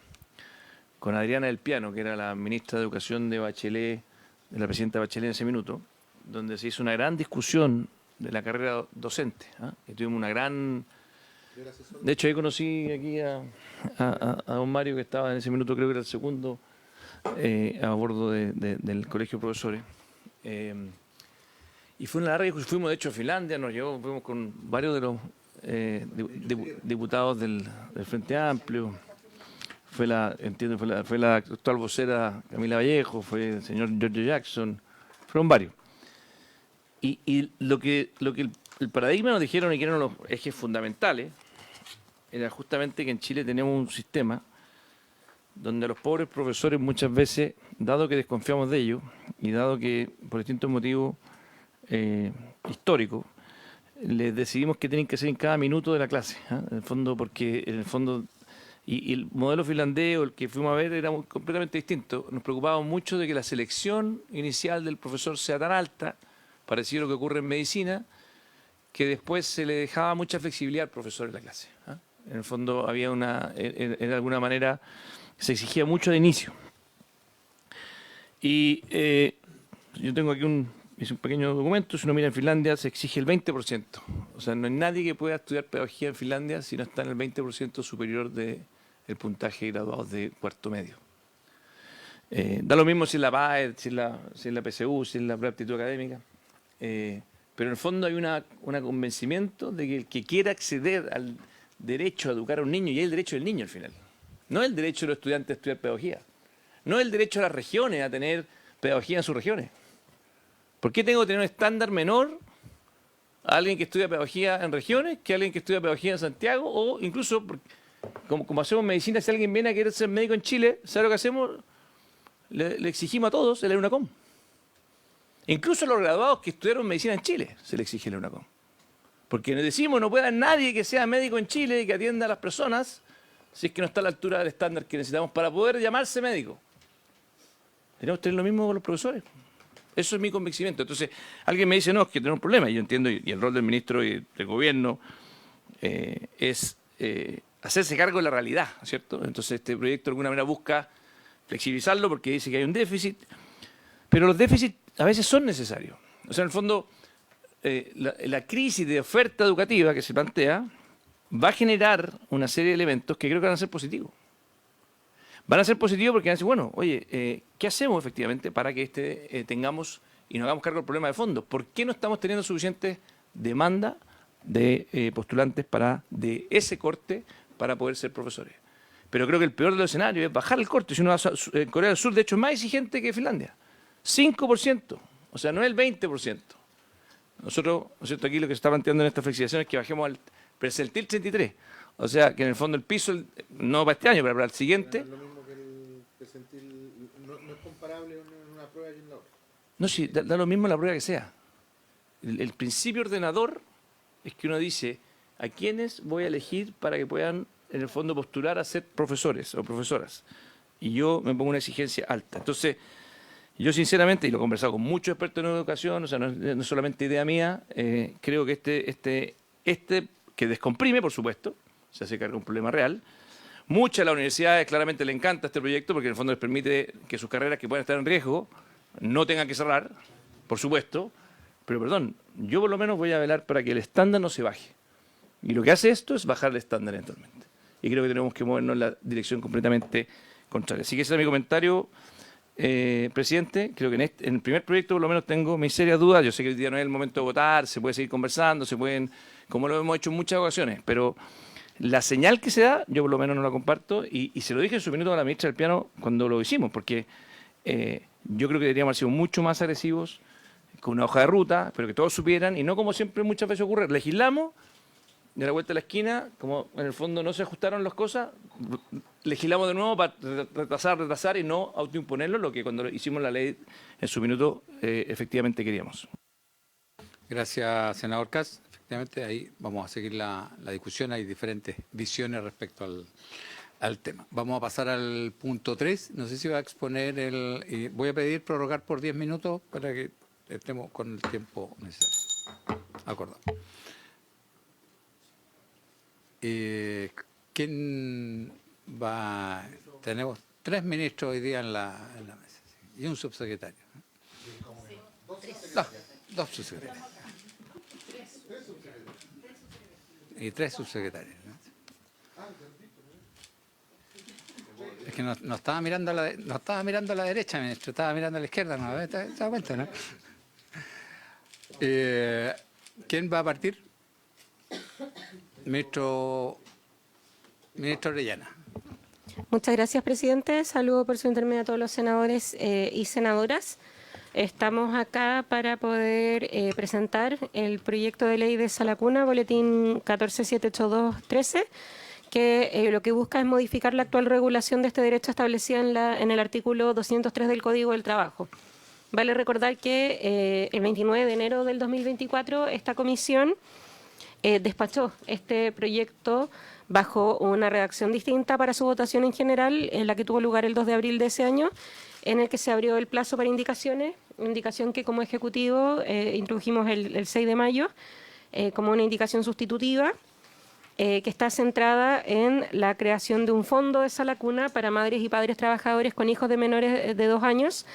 con Adriana del Piano, que era la ministra de Educación de Bachelet, de la presidenta Bachelet en ese minuto, donde se hizo una gran discusión de la carrera docente. Y tuvimos una gran... De hecho, ahí conocí aquí a don Mario, que estaba en ese minuto, creo que era el segundo, a bordo del Colegio de Profesores. Y fue una larga discusión. Fuimos, de hecho, a Finlandia, fuimos con varios de los diputados del Frente Amplio. Fue la actual vocera Camila Vallejo, fue el señor Giorgio Jackson, fueron varios. Y lo que el paradigma nos dijeron y que eran los ejes fundamentales era justamente que en Chile tenemos un sistema donde los pobres profesores muchas veces, dado que desconfiamos de ellos y dado que por distintos motivos históricos, les decidimos qué tienen que hacer en cada minuto de la clase. En el fondo, porque en el fondo... Y el modelo finlandés o el que fuimos a ver era completamente distinto. Nos preocupábamos mucho de que la selección inicial del profesor sea tan alta, parecido a lo que ocurre en medicina, que después se le dejaba mucha flexibilidad al profesor en la clase. En el fondo había de alguna manera, se exigía mucho de inicio. Y yo tengo aquí hice un pequeño documento, si uno mira en Finlandia se exige el 20%. O sea, no hay nadie que pueda estudiar pedagogía en Finlandia si no está en el 20% superior del puntaje de graduados de cuarto medio. Da lo mismo si es la PAE, si es la PSU, si es la aptitud académica. Pero en el fondo hay un convencimiento de que el que quiera acceder al derecho a educar a un niño, y es el derecho del niño al final, no es el derecho de los estudiantes a estudiar pedagogía, no es el derecho de las regiones a tener pedagogía en sus regiones. ¿Por qué tengo que tener un estándar menor a alguien que estudia pedagogía en regiones que a alguien que estudia pedagogía en Santiago? O incluso, como hacemos medicina, si alguien viene a querer ser médico en Chile, ¿sabe lo que hacemos? Le exigimos a todos el EUNACOM. Incluso a los graduados que estudiaron medicina en Chile se le exige el EUNACOM. Porque decimos, no puede haber nadie que sea médico en Chile y que atienda a las personas si es que no está a la altura del estándar que necesitamos para poder llamarse médico. Tenemos que tener lo mismo con los profesores. Eso es mi convencimiento. Entonces, alguien me dice, no, es que tenemos un problema. Y yo entiendo, y el rol del ministro y del gobierno es hacerse cargo de la realidad, ¿cierto? Entonces, este proyecto de alguna manera busca flexibilizarlo porque dice que hay un déficit. Pero los déficits a veces son necesarios. O sea, en el fondo, la crisis de oferta educativa que se plantea va a generar una serie de elementos que creo que van a ser positivos. Van a ser positivos porque van a decir, bueno, oye, ¿qué hacemos efectivamente para que tengamos y nos hagamos cargo del problema de fondo? ¿Por qué no estamos teniendo suficiente demanda de postulantes de ese corte para poder ser profesores? Pero creo que el peor de los escenarios es bajar el corte. Si uno va a Corea del Sur, de hecho, es más exigente que Finlandia. 5%, o sea, no es el 20%. Nosotros, ¿no es cierto?, aquí lo que se está planteando en esta flexibilización es que bajemos al percentil 33. O sea, que en el fondo el piso, no para este año, pero para el siguiente... No es comparable una prueba y la otra. No, sí, da lo mismo la prueba que sea. El principio ordenador es que uno dice a quiénes voy a elegir para que puedan, en el fondo, postular a ser profesores o profesoras. Y yo me pongo una exigencia alta. Entonces, yo sinceramente, y lo he conversado con muchos expertos en educación, o sea, no es solamente idea mía, creo que este que descomprime, por supuesto, se hace cargo de un problema real. Muchas de las universidades claramente le encanta este proyecto porque en el fondo les permite que sus carreras que puedan estar en riesgo no tengan que cerrar, por supuesto, pero perdón, yo por lo menos voy a velar para que el estándar no se baje. Y lo que hace esto es bajar el estándar eventualmente. Y creo que tenemos que movernos en la dirección completamente contraria. Así que ese es mi comentario, presidente. Creo que en el primer proyecto por lo menos tengo mis serias dudas. Yo sé que hoy día no es el momento de votar, se puede seguir conversando, como lo hemos hecho en muchas ocasiones, pero... La señal que se da, yo por lo menos no la comparto, y se lo dije en su minuto a la ministra del Piano cuando lo hicimos, porque yo creo que deberíamos haber sido mucho más agresivos, con una hoja de ruta, pero que todos supieran, y no como siempre muchas veces ocurre, legislamos, de la vuelta de la esquina, como en el fondo no se ajustaron las cosas, legislamos de nuevo para retrasar y no autoimponerlo, lo que cuando hicimos la ley en su minuto efectivamente queríamos. Gracias, senador Kass. efectivamente ahí vamos a seguir la discusión. Hay diferentes visiones respecto al tema. Vamos a pasar al punto 3. No sé si va a exponer y voy a pedir prorrogar por 10 minutos para que estemos con el tiempo necesario. Acordado. ¿Quién va? Tenemos 3 ministros hoy día en la mesa y un subsecretario. No, 2 subsecretarios. Y 3 subsecretarios. Es que no estaba mirando a la derecha, ministro, estaba mirando a la izquierda, ¿no? ¿Se da cuenta, no? ¿Quién va a partir? Ministro Orellana. Muchas gracias, presidente. Saludo por su intermedio a todos los senadores y senadoras. Estamos acá para poder presentar el proyecto de ley de Sala Cuna, boletín 1478213, que lo que busca es modificar la actual regulación de este derecho establecida en el artículo 203 del Código del Trabajo. Vale recordar que el 29 de enero del 2024 esta comisión despachó este proyecto bajo una redacción distinta para su votación en general, en la que tuvo lugar el 2 de abril de ese año, en el que se abrió el plazo para indicaciones, indicación que como Ejecutivo introdujimos el 6 de mayo como una indicación sustitutiva, que está centrada en la creación de un fondo de Sala Cuna para madres y padres trabajadores con hijos de menores de 2 años,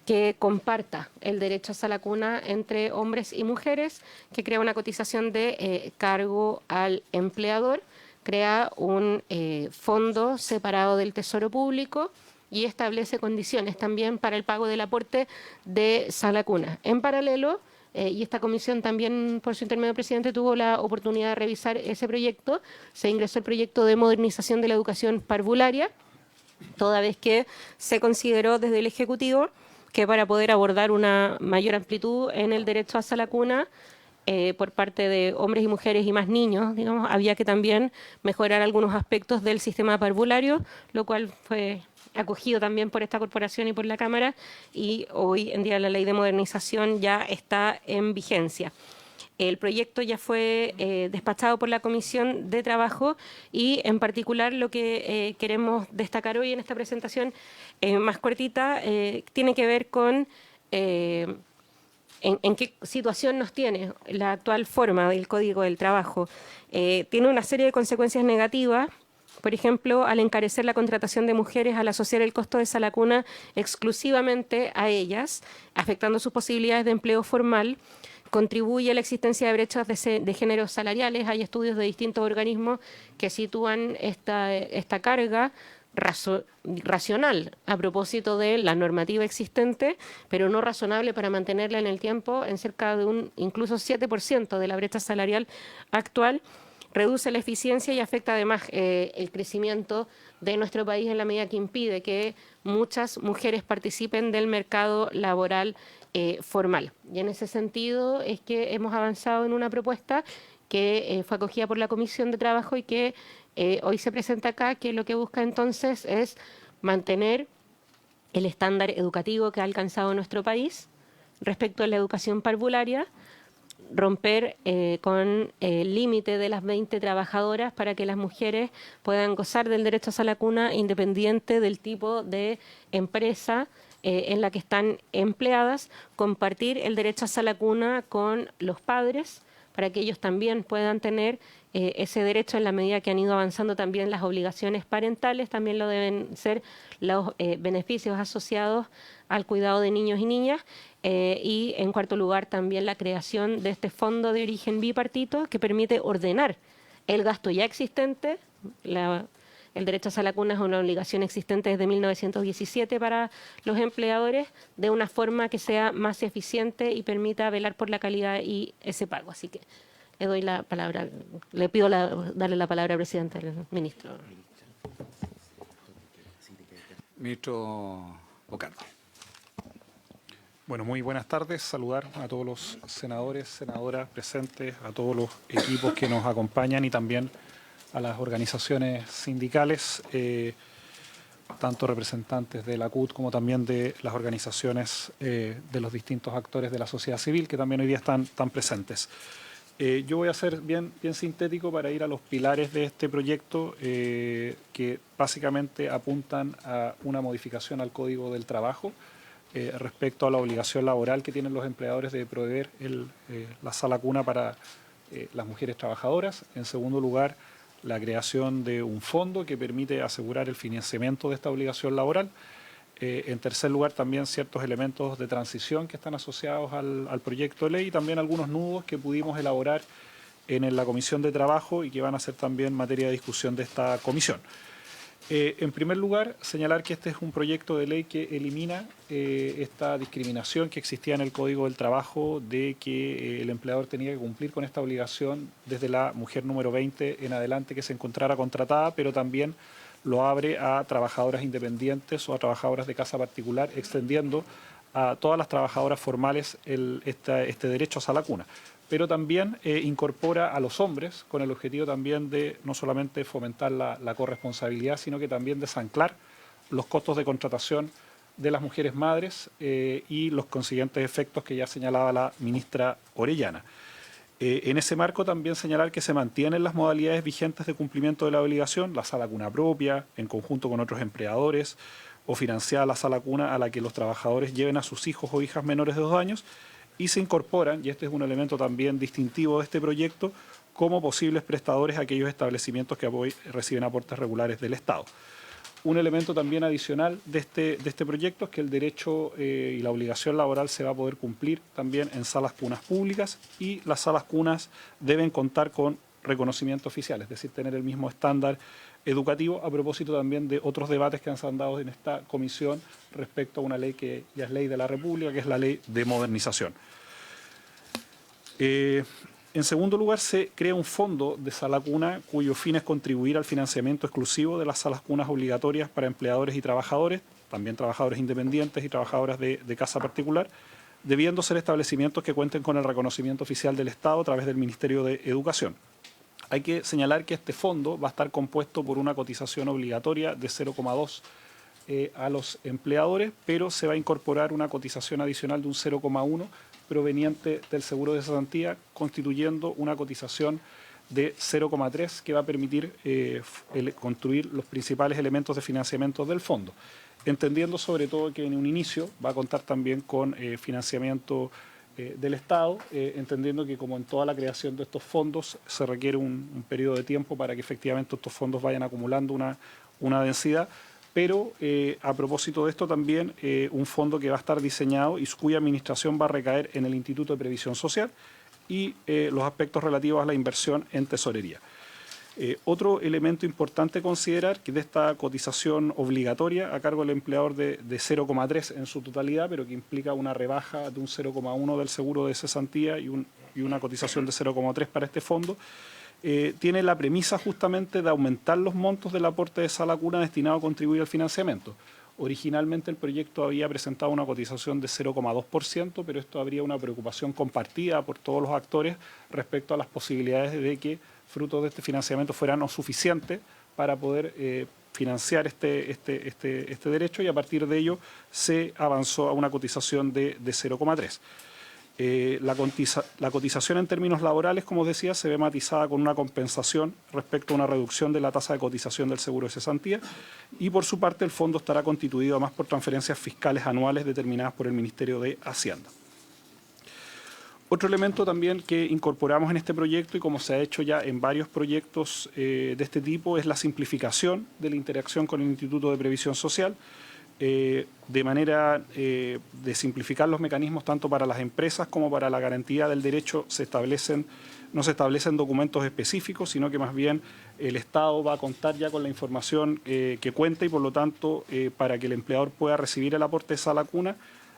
que comparta el derecho a Sala Cuna entre hombres y mujeres, que crea una cotización de cargo al empleador, crea un fondo separado del Tesoro Público y establece condiciones también para el pago del aporte de Sala Cuna. En paralelo, y esta comisión también, por su intermedio, presidente, tuvo la oportunidad de revisar ese proyecto, se ingresó el proyecto de modernización de la educación parvularia, toda vez que se consideró desde el Ejecutivo que para poder abordar una mayor amplitud en el derecho a Sala Cuna por parte de hombres y mujeres y más niños, digamos, había que también mejorar algunos aspectos del sistema parvulario, lo cual fue acogido también por esta corporación y por la Cámara, y hoy en día la ley de modernización ya está en vigencia. El proyecto ya fue despachado por la Comisión de Trabajo y en particular lo que queremos destacar hoy en esta presentación más cortita tiene que ver con en qué situación nos tiene la actual forma del Código del Trabajo. Tiene una serie de consecuencias negativas. Por ejemplo, al encarecer la contratación de mujeres, al asociar el costo de Sala Cuna exclusivamente a ellas, afectando sus posibilidades de empleo formal, contribuye a la existencia de brechas de género salariales. Hay estudios de distintos organismos que sitúan esta carga racional a propósito de la normativa existente, pero no razonable para mantenerla en el tiempo, en cerca de un incluso 7% de la brecha salarial actual. Reduce la eficiencia y afecta además el crecimiento de nuestro país en la medida que impide que muchas mujeres participen del mercado laboral formal. Y en ese sentido es que hemos avanzado en una propuesta que fue acogida por la Comisión de Trabajo y que hoy se presenta acá, que lo que busca entonces es mantener el estándar educativo que ha alcanzado nuestro país respecto a la educación parvularia, romper con el límite de las 20 trabajadoras para que las mujeres puedan gozar del derecho a Sala Cuna independiente del tipo de empresa en la que están empleadas, compartir el derecho a Sala Cuna con los padres para que ellos también puedan tener ese derecho en la medida que han ido avanzando también las obligaciones parentales, también lo deben ser los beneficios asociados al cuidado de niños y niñas, y en cuarto lugar también la creación de este fondo de origen bipartito que permite ordenar el gasto ya existente. El derecho a Sala Cuna es una obligación existente desde 1917 para los empleadores, de una forma que sea más eficiente y permita velar por la calidad y ese pago. Así que le doy la palabra, le pido darle la palabra al presidente del ministro. Ministro Bocardo. Bueno, muy buenas tardes. Saludar a todos los senadores, senadoras presentes, a todos los equipos que nos acompañan y también a las organizaciones sindicales. tanto representantes de la CUT como también de las organizaciones de los distintos actores de la sociedad civil que también hoy día están presentes. Yo voy a ser bien sintético para ir a los pilares de este proyecto que básicamente apuntan a una modificación al Código del Trabajo respecto a la obligación laboral que tienen los empleadores de proveer la sala cuna para las mujeres trabajadoras. En segundo lugar, la creación de un fondo que permite asegurar el financiamiento de esta obligación laboral. En tercer lugar, también ciertos elementos de transición que están asociados al proyecto de ley y también algunos nudos que pudimos elaborar en la Comisión de Trabajo y que van a ser también materia de discusión de esta comisión. En primer lugar, señalar que este es un proyecto de ley que elimina esta discriminación que existía en el Código del Trabajo de que el empleador tenía que cumplir con esta obligación desde la mujer número 20 en adelante que se encontrara contratada, pero también lo abre a trabajadoras independientes o a trabajadoras de casa particular, extendiendo a todas las trabajadoras formales este derecho a sala cuna. Pero también incorpora a los hombres con el objetivo también de no solamente fomentar la corresponsabilidad, sino que también desanclar los costos de contratación de las mujeres madres y los consiguientes efectos que ya señalaba la ministra Orellana. En ese marco también señalar que se mantienen las modalidades vigentes de cumplimiento de la obligación, la sala cuna propia, en conjunto con otros empleadores, o financiada la sala cuna a la que los trabajadores lleven a sus hijos o hijas menores de 2 años, y se incorporan, y este es un elemento también distintivo de este proyecto, como posibles prestadores a aquellos establecimientos que reciben aportes regulares del Estado. Un elemento también adicional de este proyecto es que el derecho y la obligación laboral se va a poder cumplir también en salas cunas públicas y las salas cunas deben contar con reconocimiento oficial, es decir, tener el mismo estándar educativo, a propósito también de otros debates que han dado en esta comisión respecto a una ley que ya es ley de la República, que es la ley de modernización. En segundo lugar, se crea un fondo de sala cuna cuyo fin es contribuir al financiamiento exclusivo de las salas cunas obligatorias para empleadores y trabajadores, también trabajadores independientes y trabajadoras de casa particular, debiendo ser establecimientos que cuenten con el reconocimiento oficial del Estado a través del Ministerio de Educación. Hay que señalar que este fondo va a estar compuesto por una cotización obligatoria de 0,2 a los empleadores, pero se va a incorporar una cotización adicional de un 0,1 proveniente del seguro de cesantía, constituyendo una cotización de 0,3 que va a permitir construir los principales elementos de financiamiento del fondo, entendiendo sobre todo que en un inicio va a contar también con financiamiento del Estado, entendiendo que como en toda la creación de estos fondos se requiere un periodo de tiempo para que efectivamente estos fondos vayan acumulando una densidad, pero a propósito de esto también un fondo que va a estar diseñado y cuya administración va a recaer en el Instituto de Previsión Social y los aspectos relativos a la inversión en tesorería. Otro elemento importante considerar que de esta cotización obligatoria a cargo del empleador de 0,3 en su totalidad, pero que implica una rebaja de un 0,1 del seguro de cesantía y una cotización de 0,3 para este fondo, tiene la premisa justamente de aumentar los montos del aporte de sala cuna destinado a contribuir al financiamiento. Originalmente el proyecto había presentado una cotización de 0,2%, pero esto habría una preocupación compartida por todos los actores respecto a las posibilidades de que fruto de este financiamiento fuera no suficiente para poder financiar este derecho, y a partir de ello se avanzó a una cotización de 0,3. La cotización en términos laborales, como os decía, se ve matizada con una compensación respecto a una reducción de la tasa de cotización del seguro de cesantía, y por su parte el fondo estará constituido además por transferencias fiscales anuales determinadas por el Ministerio de Hacienda. Otro elemento también que incorporamos en este proyecto, y como se ha hecho ya en varios proyectos de este tipo, es la simplificación de la interacción con el Instituto de Previsión Social, de manera de simplificar los mecanismos tanto para las empresas como para la garantía del derecho. No se establecen documentos específicos, sino que más bien el Estado va a contar ya con la información que cuenta, y por lo tanto para que el empleador pueda recibir el aporte de sala cuna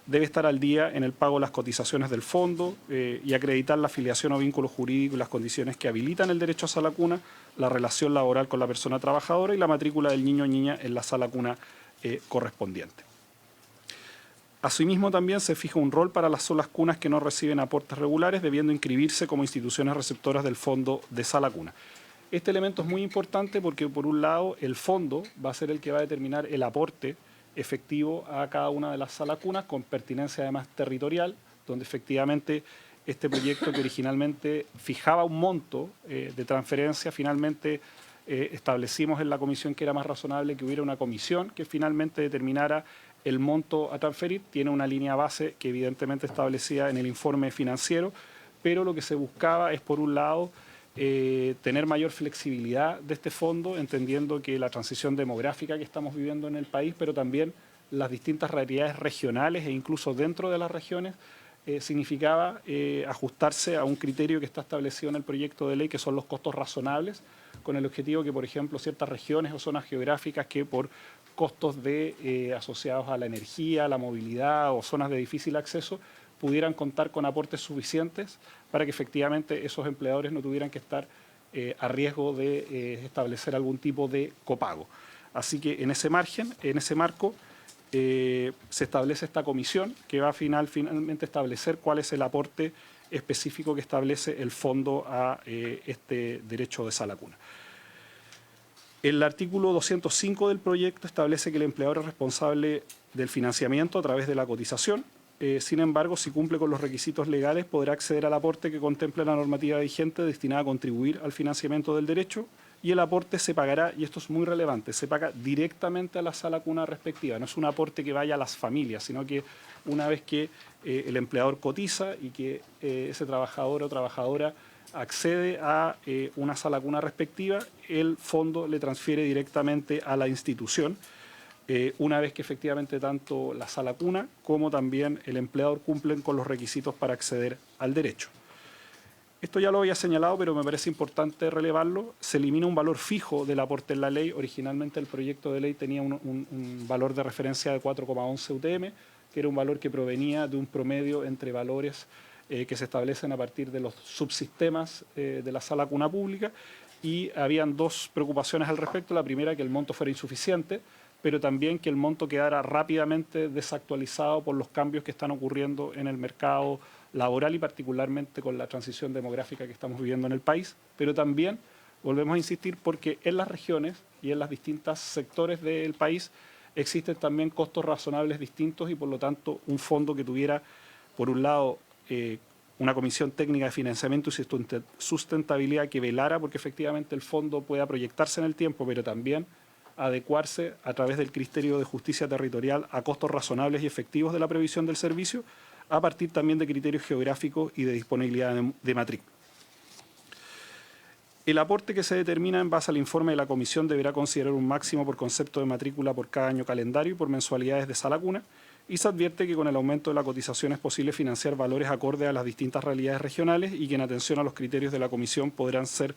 debe estar al día en el pago de las cotizaciones del fondo y acreditar la afiliación o vínculo jurídico y las condiciones que habilitan el derecho a sala cuna, la relación laboral con la persona trabajadora y la matrícula del niño o niña en la sala cuna correspondiente. Asimismo, también se fija un rol para las solas cunas que no reciben aportes regulares, debiendo inscribirse como instituciones receptoras del fondo de sala cuna. Este elemento es muy importante porque, por un lado, el fondo va a ser el que va a determinar el aporte efectivo a cada una de las salas cunas, con pertinencia además territorial, donde efectivamente este proyecto, que originalmente fijaba un monto de transferencia, finalmente establecimos en la comisión que era más razonable que hubiera una comisión que finalmente determinara el monto a transferir. Tiene una línea base que evidentemente establecida en el informe financiero, pero lo que se buscaba es, por un lado, tener mayor flexibilidad de este fondo, entendiendo que la transición demográfica que estamos viviendo en el país, pero también las distintas realidades regionales e incluso dentro de las regiones, significaba ajustarse a un criterio que está establecido en el proyecto de ley, que son los costos razonables, con el objetivo que, por ejemplo, ciertas regiones o zonas geográficas que por costos asociados a la energía, la movilidad o zonas de difícil acceso, pudieran contar con aportes suficientes para que efectivamente esos empleadores no tuvieran que estar a riesgo de establecer algún tipo de copago. Así que en ese margen, en ese marco, se establece esta comisión que va a finalmente establecer cuál es el aporte específico que establece el fondo a este derecho de sala cuna. El artículo 205 del proyecto establece que el empleador es responsable del financiamiento a través de la cotización. Sin embargo, si cumple con los requisitos legales, podrá acceder al aporte que contemple la normativa vigente destinada a contribuir al financiamiento del derecho, y el aporte se pagará, y esto es muy relevante, se paga directamente a la sala cuna respectiva. No es un aporte que vaya a las familias, sino que una vez que el empleador cotiza y que ese trabajador o trabajadora accede a una sala cuna respectiva, el fondo le transfiere directamente a la institución, una vez que efectivamente tanto la sala cuna como también el empleador cumplen con los requisitos para acceder al derecho. Esto ya lo había señalado, pero me parece importante relevarlo. Se elimina un valor fijo del aporte en la ley. Originalmente el proyecto de ley tenía un valor de referencia de 4,11 UTM, que era un valor que provenía de un promedio entre valores que se establecen a partir de los subsistemas de la sala cuna pública, y habían dos preocupaciones al respecto. La primera, que el monto fuera insuficiente, pero también que el monto quedara rápidamente desactualizado por los cambios que están ocurriendo en el mercado laboral y particularmente con la transición demográfica que estamos viviendo en el país. Pero también, volvemos a insistir, porque en las regiones y en los distintos sectores del país existen también costos razonables distintos, y por lo tanto un fondo que tuviera, por un lado, una comisión técnica de financiamiento y sustentabilidad que velara porque efectivamente el fondo pueda proyectarse en el tiempo, pero también adecuarse a través del criterio de justicia territorial a costos razonables y efectivos de la previsión del servicio, a partir también de criterios geográficos y de disponibilidad de matrícula. El aporte que se determina en base al informe de la comisión deberá considerar un máximo por concepto de matrícula por cada año calendario y por mensualidades de sala cuna, y se advierte que con el aumento de la cotización es posible financiar valores acordes a las distintas realidades regionales y que en atención a los criterios de la comisión podrán ser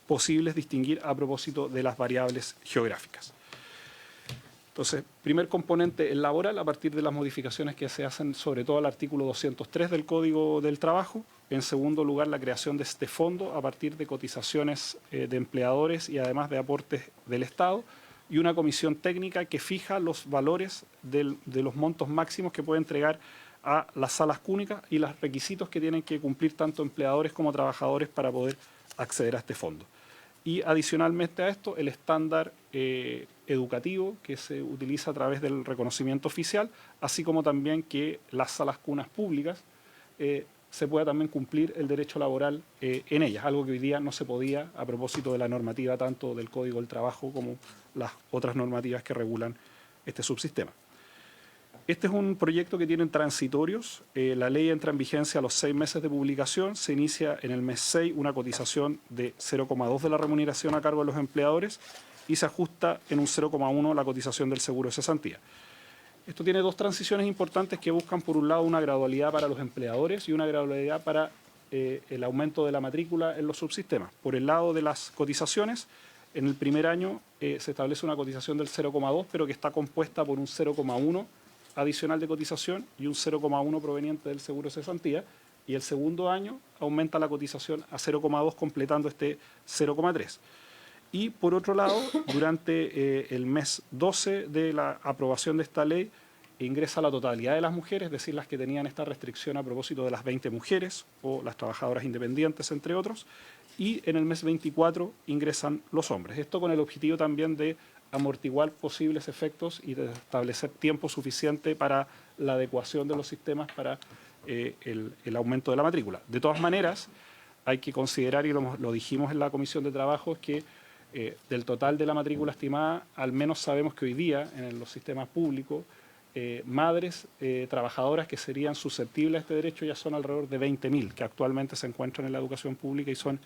posibles distinguir a propósito de las variables geográficas. Entonces, primer componente, el laboral, a partir de las modificaciones que se hacen sobre todo al artículo 203 del Código del Trabajo. En segundo lugar, la creación de este fondo a partir de cotizaciones de empleadores y además de aportes del Estado, y una comisión técnica que fija los valores de los montos máximos que puede entregar a las salas cúnicas y los requisitos que tienen que cumplir tanto empleadores como trabajadores para poder acceder a este fondo. Y adicionalmente a esto, el estándar educativo que se utiliza a través del reconocimiento oficial, así como también que las salas cunas públicas se pueda también cumplir el derecho laboral en ellas, algo que hoy día no se podía a propósito de la normativa tanto del Código del Trabajo como las otras normativas que regulan este subsistema. Este es un proyecto que tiene transitorios. La ley entra en vigencia a los 6 meses de publicación. Se inicia en el mes 6 una cotización de 0,2 de la remuneración a cargo de los empleadores y se ajusta en un 0,1 la cotización del seguro de cesantía. Esto tiene dos transiciones importantes que buscan, por un lado, una gradualidad para los empleadores y una gradualidad para el aumento de la matrícula en los subsistemas. Por el lado de las cotizaciones, en el primer año se establece una cotización del 0,2, pero que está compuesta por un 0,1 adicional de cotización y un 0,1 proveniente del seguro de cesantía, y el segundo año aumenta la cotización a 0,2 completando este 0,3. Y por otro lado, durante el mes 12 de la aprobación de esta ley, ingresa la totalidad de las mujeres, es decir, las que tenían esta restricción a propósito de las 20 mujeres o las trabajadoras independientes, entre otros, y en el mes 24 ingresan los hombres. Esto con el objetivo también de amortiguar posibles efectos y de establecer tiempo suficiente para la adecuación de los sistemas para el aumento de la matrícula. De todas maneras, hay que considerar, y lo dijimos en la Comisión de Trabajo, es que del total de la matrícula estimada, al menos sabemos que hoy día en los sistemas públicos, madres trabajadoras que serían susceptibles a este derecho ya son alrededor de 20.000, que actualmente se encuentran en la educación pública, y son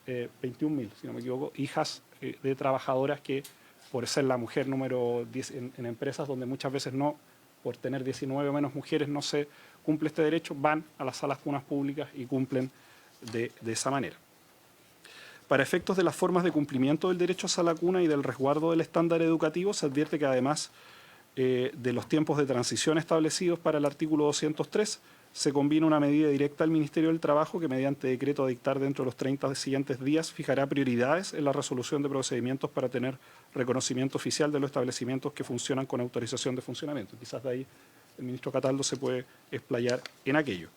21.000, si no me equivoco, hijas de trabajadoras que, por ser la mujer número 10 en empresas donde muchas veces no, por tener 19 o menos mujeres no se cumple este derecho, van a las salas cunas públicas y cumplen de esa manera. Para efectos de las formas de cumplimiento del derecho a sala cuna y del resguardo del estándar educativo, se advierte que además de los tiempos de transición establecidos para el artículo 203, se combina una medida directa al Ministerio del Trabajo que, mediante decreto a dictar dentro de los 30 siguientes días, fijará prioridades en la resolución de procedimientos para tener reconocimiento oficial de los establecimientos que funcionan con autorización de funcionamiento. Quizás de ahí el ministro Cataldo se puede explayar en aquello.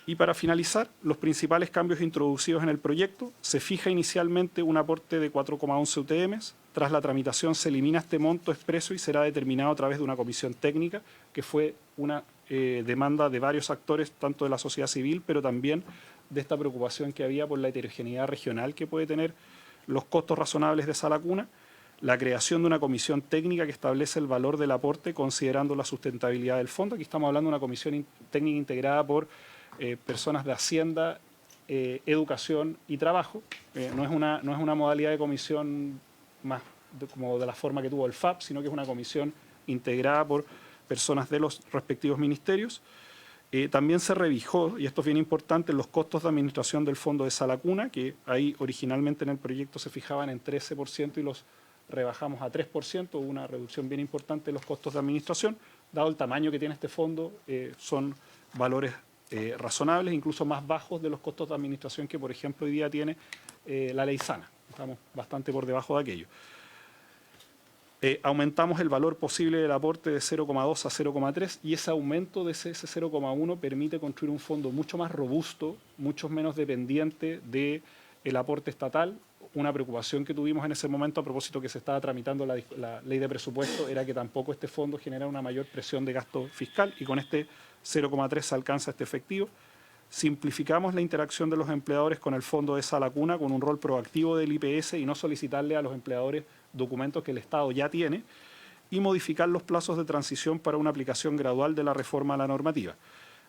Y para finalizar, los principales cambios introducidos en el proyecto: se fija inicialmente un aporte de 4,11 UTM. Tras la tramitación se elimina este monto expreso y será determinado a través de una comisión técnica, que fue una demanda de varios actores, tanto de la sociedad civil, pero también de esta preocupación que había por la heterogeneidad regional que puede tener los costos razonables de sala cuna. La creación de una comisión técnica que establece el valor del aporte considerando la sustentabilidad del fondo. Aquí estamos hablando de una comisión técnica integrada por personas de Hacienda, Educación y Trabajo. No es una modalidad de comisión más como de la forma que tuvo el FAP, sino que es una comisión integrada por personas de los respectivos ministerios. También se revisó, y esto es bien importante, los costos de administración del fondo de sala cuna, que ahí originalmente en el proyecto se fijaban en 13% y los rebajamos a 3%, hubo una reducción bien importante de los costos de administración. Dado el tamaño que tiene este fondo, son valores razonables, incluso más bajos de los costos de administración que, por ejemplo, hoy día tiene la ley sana. Estamos bastante por debajo de aquello. Aumentamos el valor posible del aporte de 0,2 a 0,3 y ese aumento de ese 0,1 permite construir un fondo mucho más robusto, mucho menos dependiente del aporte estatal. Una preocupación que tuvimos en ese momento, a propósito que se estaba tramitando la ley de presupuesto, era que tampoco este fondo genera una mayor presión de gasto fiscal, y con este 0,3 se alcanza este efectivo. Simplificamos la interacción de los empleadores con el fondo de sala cuna con un rol proactivo del IPS y no solicitarle a los empleadores documentos que el Estado ya tiene, y modificar los plazos de transición para una aplicación gradual de la reforma a la normativa.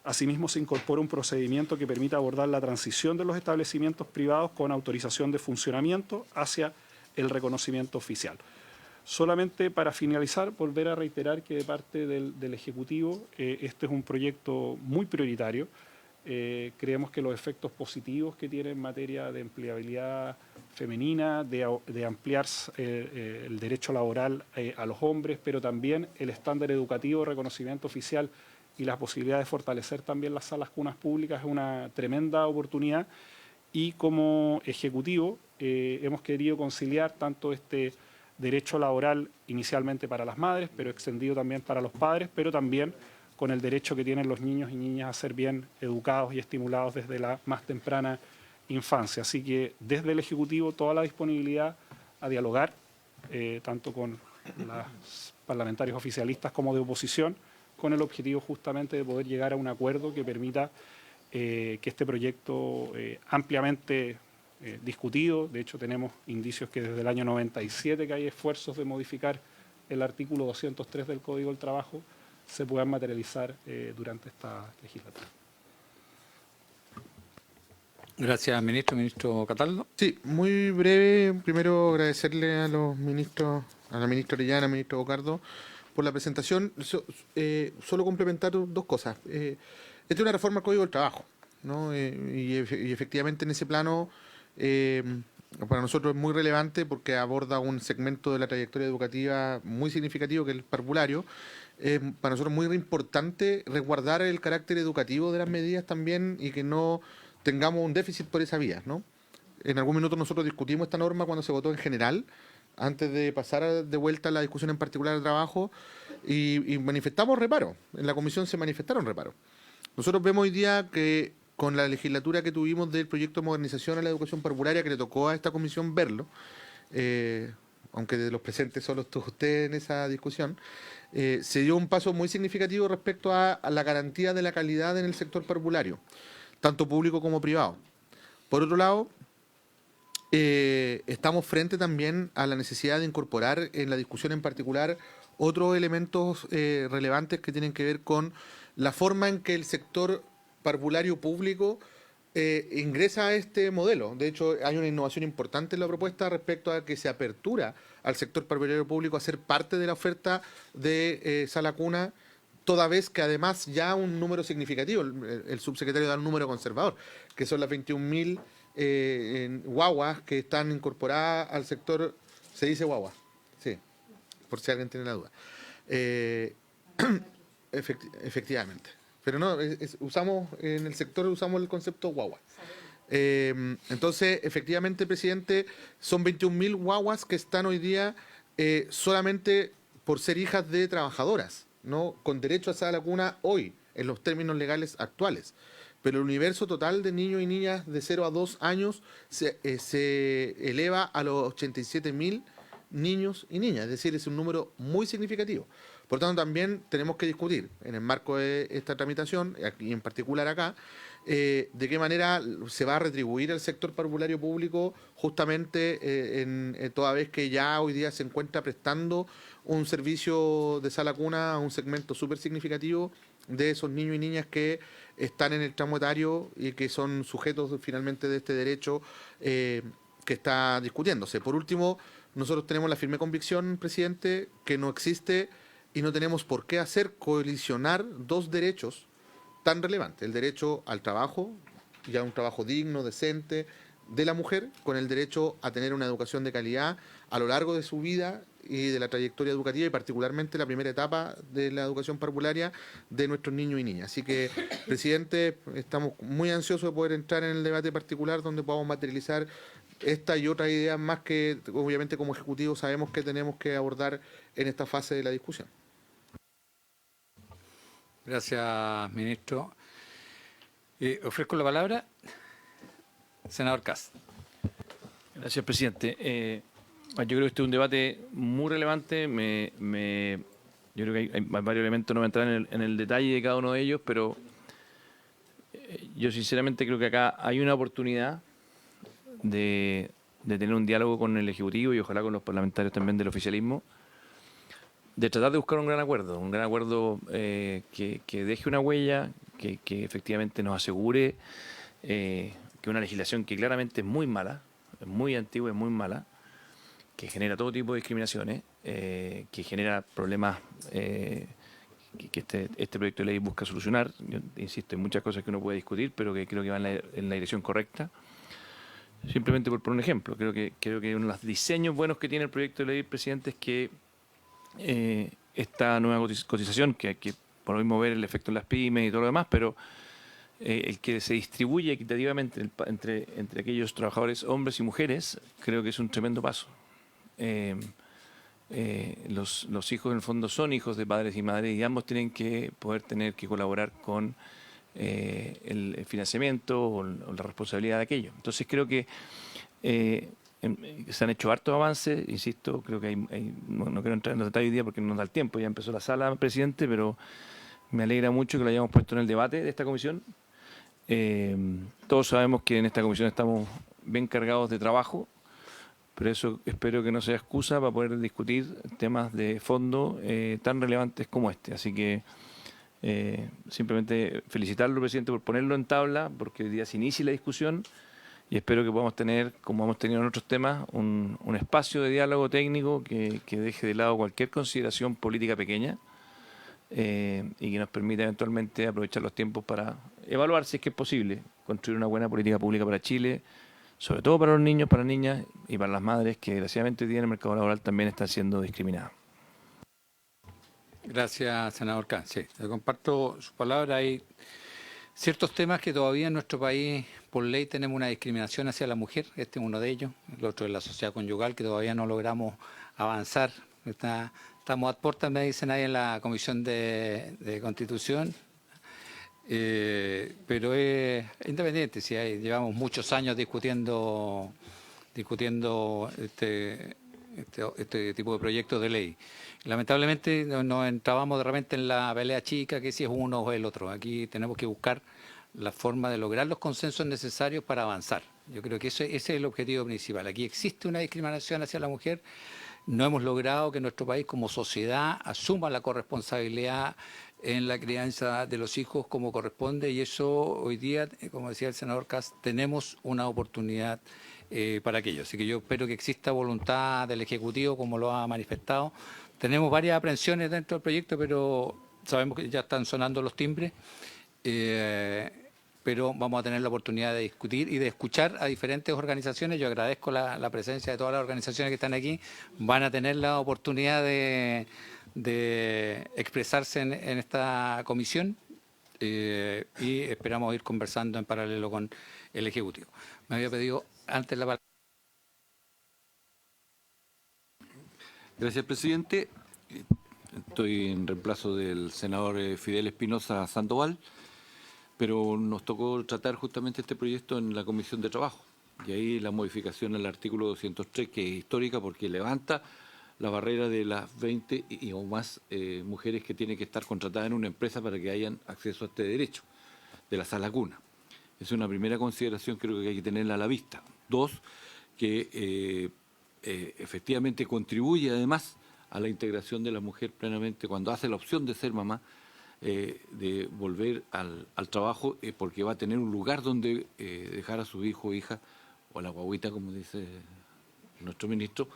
Asimismo, se incorpora un procedimiento que permita abordar la transición de los establecimientos privados con autorización de funcionamiento hacia el reconocimiento oficial. Solamente para finalizar, volver a reiterar que de parte del Ejecutivo este es un proyecto muy prioritario. Creemos que los efectos positivos que tiene en materia de empleabilidad femenina, de ampliar el derecho laboral a los hombres, pero también el estándar educativo de reconocimiento oficial y la posibilidad de fortalecer también las salas cunas públicas es una tremenda oportunidad, y como Ejecutivo hemos querido conciliar tanto este derecho laboral inicialmente para las madres, pero extendido también para los padres, pero también con el derecho que tienen los niños y niñas a ser bien educados y estimulados desde la más temprana infancia. Así que desde el Ejecutivo toda la disponibilidad a dialogar, tanto con los parlamentarios oficialistas como de oposición, con el objetivo justamente de poder llegar a un acuerdo que permita que este proyecto ampliamente discutido, de hecho tenemos indicios que desde el año 97 que hay esfuerzos de modificar el artículo 203 del Código del Trabajo, se puedan materializar durante esta legislatura. Gracias, ministro. Ministro Cataldo. Sí, muy breve. Primero agradecerle a los ministros, a la ministra Orellana, al ministro Bocardo, por la presentación. Solo complementar dos cosas. Esta es una reforma al Código del Trabajo, ¿no? Y efectivamente en ese plano para nosotros es muy relevante porque aborda un segmento de la trayectoria educativa muy significativo, que es el parvulario. Para nosotros es muy importante resguardar el carácter educativo de las medidas también y que no tengamos un déficit por esa vía, ¿no? En algún minuto nosotros discutimos esta norma cuando se votó en general, antes de pasar de vuelta a la discusión en particular del trabajo, y manifestamos reparo. En la comisión se manifestaron reparos. Nosotros vemos hoy día que con la legislatura que tuvimos del proyecto de modernización a la educación parvularia, que le tocó a esta comisión verlo, aunque de los presentes solo estuvo usted en esa discusión, se dio un paso muy significativo respecto a la garantía de la calidad en el sector parvulario, tanto público como privado. Por otro lado, estamos frente también a la necesidad de incorporar en la discusión en particular otros elementos relevantes que tienen que ver con la forma en que el sector parvulario público ingresa a este modelo. De hecho, hay una innovación importante en la propuesta respecto a que se apertura al sector parvulario público a ser parte de la oferta de sala cuna, toda vez que además ya un número significativo, el subsecretario da un número conservador, que son las 21.000 guaguas que están incorporadas al sector. ¿Se dice guagua? Sí, por si alguien tiene la duda. Efectivamente. Pero no, usamos en el sector usamos el concepto guagua. Entonces, efectivamente, presidente, son 21.000 guaguas que están hoy día solamente por ser hijas de trabajadoras, ¿no? Con derecho a sala cuna hoy, en los términos legales actuales. Pero el universo total de niños y niñas de 0 a 2 años se eleva a los 87.000 niños y niñas, es decir, es un número muy significativo. Por tanto, también tenemos que discutir, en el marco de esta tramitación, y en particular acá, de qué manera se va a retribuir el sector parvulario público justamente toda vez que ya hoy día se encuentra prestando un servicio de sala cuna a un segmento súper significativo de esos niños y niñas que están en el tramo etario y que son sujetos finalmente de este derecho que está discutiéndose. Por último, nosotros tenemos la firme convicción, presidente, que no existe y no tenemos por qué hacer colisionar dos derechos tan relevantes: el derecho al trabajo, y a un trabajo digno, decente, de la mujer, con el derecho a tener una educación de calidad a lo largo de su vida y de la trayectoria educativa, y particularmente la primera etapa de la educación parvularia de nuestros niños y niñas. Así que, presidente, estamos muy ansiosos de poder entrar en el debate particular donde podamos materializar esta y otras ideas más que, obviamente, como ejecutivo sabemos que tenemos que abordar en esta fase de la discusión. Gracias, ministro. Ofrezco la palabra. Senador Kass. Gracias, presidente. Yo creo que este es un debate muy relevante. Yo creo que hay varios elementos, no voy a entrar en el detalle de cada uno de ellos, pero yo sinceramente creo que acá hay una oportunidad de tener un diálogo con el Ejecutivo y ojalá con los parlamentarios también del oficialismo, de tratar de buscar un gran acuerdo que deje una huella, que efectivamente nos asegure que una legislación que claramente es muy mala, es muy antigua, es muy mala, que genera todo tipo de discriminaciones, que genera problemas que este proyecto de ley busca solucionar. Yo insisto, hay muchas cosas que uno puede discutir, pero que creo que van en la dirección correcta. Simplemente por poner un ejemplo, creo que uno de los diseños buenos que tiene el proyecto de ley, presidente, es que esta nueva cotización, que por lo mismo ver el efecto en las pymes y todo lo demás, pero el que se distribuye equitativamente entre aquellos trabajadores hombres y mujeres, creo que es un tremendo paso. Los hijos en el fondo son hijos de padres y madres y ambos tienen que poder tener que colaborar con el financiamiento o la responsabilidad de aquello. Entonces creo que se han hecho hartos avances, insisto, creo que no quiero entrar en los detalles hoy día porque no nos da el tiempo, ya empezó la sala, presidente, pero me alegra mucho que lo hayamos puesto en el debate de esta comisión. Todos sabemos que en esta comisión estamos bien cargados de trabajo, pero eso espero que no sea excusa para poder discutir temas de fondo tan relevantes como este. Así que simplemente felicitarlo, presidente, por ponerlo en tabla, porque hoy día se inicia la discusión y espero que podamos tener, como hemos tenido en otros temas, un espacio de diálogo técnico que deje de lado cualquier consideración política pequeña y que nos permita eventualmente aprovechar los tiempos para evaluar si es que es posible construir una buena política pública para Chile, sobre todo para los niños, para las niñas y para las madres que desgraciadamente hoy día en el mercado laboral también están siendo discriminadas. Gracias, senador Kass. Sí, yo comparto su palabra. Hay ciertos temas que todavía en nuestro país, por ley, tenemos una discriminación hacia la mujer. Este es uno de ellos. El otro es la sociedad conyugal, que todavía no logramos avanzar. Estamos a puertas, me dicen ahí en la Comisión de Constitución. pero es independiente. Si llevamos muchos años discutiendo este tipo de proyectos de ley. Lamentablemente nos entrabamos de repente en la pelea chica, que si es uno o el otro. Aquí tenemos que buscar la forma de lograr los consensos necesarios para avanzar. Yo creo que ese es el objetivo principal. Aquí existe una discriminación hacia la mujer. No hemos logrado que nuestro país como sociedad asuma la corresponsabilidad en la crianza de los hijos como corresponde, y eso hoy día, como decía el senador Kast, tenemos una oportunidad para aquello. Así que yo espero que exista voluntad del Ejecutivo, como lo ha manifestado. Tenemos varias aprensiones dentro del proyecto, pero sabemos que ya están sonando los timbres. Pero vamos a tener la oportunidad de discutir y de escuchar a diferentes organizaciones. Yo agradezco la presencia de todas las organizaciones que están aquí. Van a tener la oportunidad de expresarse en esta comisión y esperamos ir conversando en paralelo con el Ejecutivo. Me había pedido antes la palabra. Gracias, presidente. Estoy en reemplazo del senador Fidel Espinosa Sandoval, pero nos tocó tratar justamente este proyecto en la Comisión de Trabajo. Y ahí la modificación al artículo 203, que es histórica porque levanta la barrera de las 20 o más mujeres que tienen que estar contratadas en una empresa para que hayan acceso a este derecho de la sala cuna. Es una primera consideración, creo que hay que tenerla a la vista. Dos, que efectivamente contribuye además a la integración de la mujer plenamente cuando hace la opción de ser mamá, de volver al trabajo, porque va a tener un lugar donde dejar a su hijo o hija, o la guaguita, como dice nuestro ministro,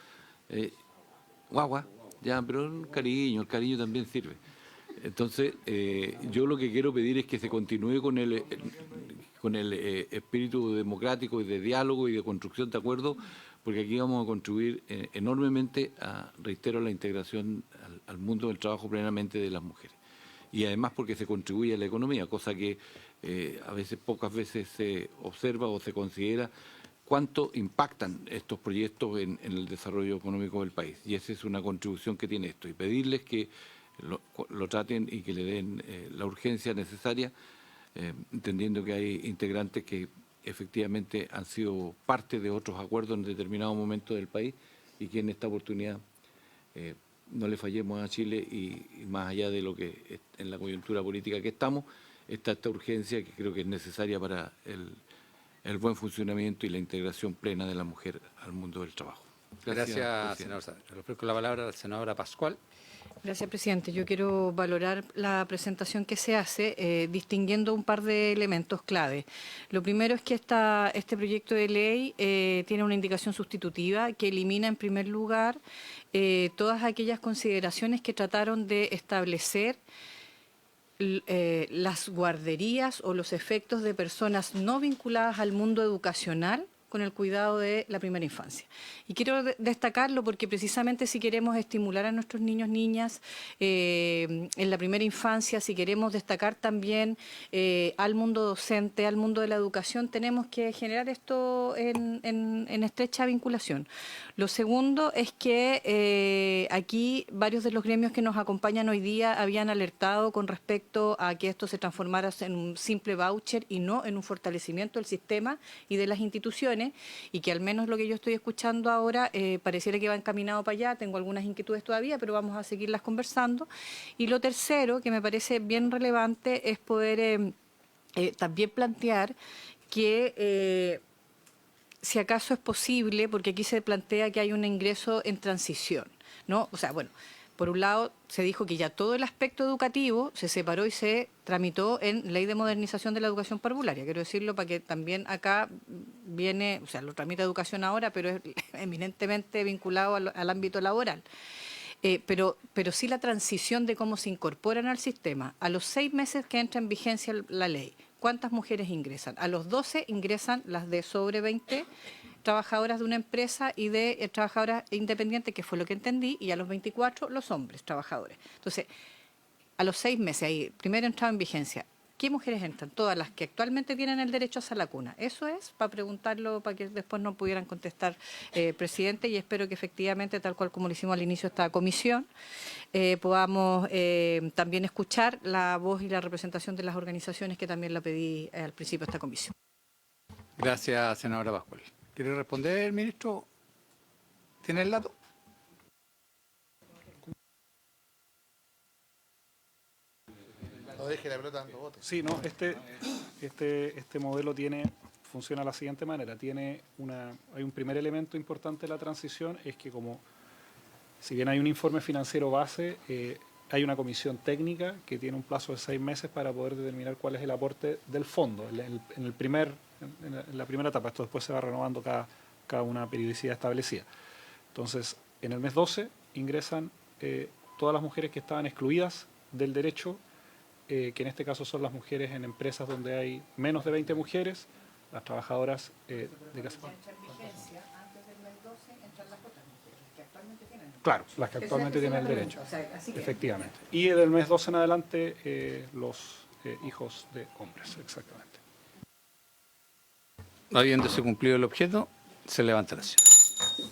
guagua, ya, pero el cariño también sirve. Entonces, yo lo que quiero pedir es que se continúe con el espíritu democrático y de diálogo y de construcción de acuerdos, porque aquí vamos a contribuir enormemente reitero, la integración al mundo del trabajo plenamente de las mujeres. Y además porque se contribuye a la economía, cosa que pocas veces se observa o se considera cuánto impactan estos proyectos en el desarrollo económico del país. Y esa es una contribución que tiene esto. Y pedirles que lo traten y que le den la urgencia necesaria, entendiendo que hay integrantes que efectivamente han sido parte de otros acuerdos en determinado momento del país y que en esta oportunidad no le fallemos a Chile y más allá de lo que en la coyuntura política que estamos, está esta urgencia que creo que es necesaria para el buen funcionamiento y la integración plena de la mujer al mundo del trabajo. Gracias, senador Saavedra. Le ofrezco la palabra a la senadora Pascual. Gracias, presidente. Yo quiero valorar la presentación que se hace distinguiendo un par de elementos clave. Lo primero es que este proyecto de ley tiene una indicación sustitutiva que elimina en primer lugar todas aquellas consideraciones que trataron de establecer las guarderías o los efectos de personas no vinculadas al mundo educacional con el cuidado de la primera infancia. Y quiero destacarlo porque precisamente si queremos estimular a nuestros niños, niñas en la primera infancia, si queremos destacar también al mundo docente, al mundo de la educación, tenemos que generar esto en estrecha vinculación. Lo segundo es que aquí varios de los gremios que nos acompañan hoy día habían alertado con respecto a que esto se transformara en un simple voucher y no en un fortalecimiento del sistema y de las instituciones, y que al menos lo que yo estoy escuchando ahora pareciera que va encaminado para allá. Tengo algunas inquietudes todavía, pero vamos a seguirlas conversando. Y lo tercero, que me parece bien relevante, es poder también plantear que si acaso es posible, porque aquí se plantea que hay un ingreso en transición, ¿no? O sea, bueno, por un lado se dijo que ya todo el aspecto educativo se separó y se tramitó en Ley de Modernización de la Educación Parvularia. Quiero decirlo para que también acá viene, o sea, lo tramita Educación ahora, pero es eminentemente vinculado al ámbito laboral. Pero sí la transición de cómo se incorporan al sistema. A los 6 meses que entra en vigencia la ley, ¿cuántas mujeres ingresan? A los 12 ingresan las de sobre 20 trabajadoras de una empresa y de trabajadoras independientes, que fue lo que entendí, y a los 24 los hombres trabajadores. Entonces, a los 6 meses, ahí, primero entrado en vigencia, ¿Qué mujeres entran? Todas las que actualmente tienen el derecho a la cuna. Eso es, para preguntarlo, para que después no pudieran contestar, presidente, y espero que efectivamente, tal cual como lo hicimos al inicio de esta comisión, podamos también escuchar la voz y la representación de las organizaciones que también la pedí al principio de esta comisión. Gracias, senadora Pascual. ¿Quiere responder, ministro? ¿Tiene el dato? No deje la pelota dando botes. Sí, no, este modelo funciona de la siguiente manera. Hay un primer elemento importante de la transición, es que si bien hay un informe financiero base, hay una comisión técnica que tiene un plazo de 6 meses para poder determinar cuál es el aporte del fondo en la primera etapa. Esto después se va renovando cada una periodicidad establecida. Entonces, en el mes 12 ingresan todas las mujeres que estaban excluidas del derecho, que en este caso son las mujeres en empresas donde hay menos de 20 mujeres, las trabajadoras de casa. Claro, las que actualmente tienen el derecho, efectivamente. Y del mes 12 en adelante, los hijos de hombres, exactamente. Habiéndose cumplido el objeto, se levanta la sesión.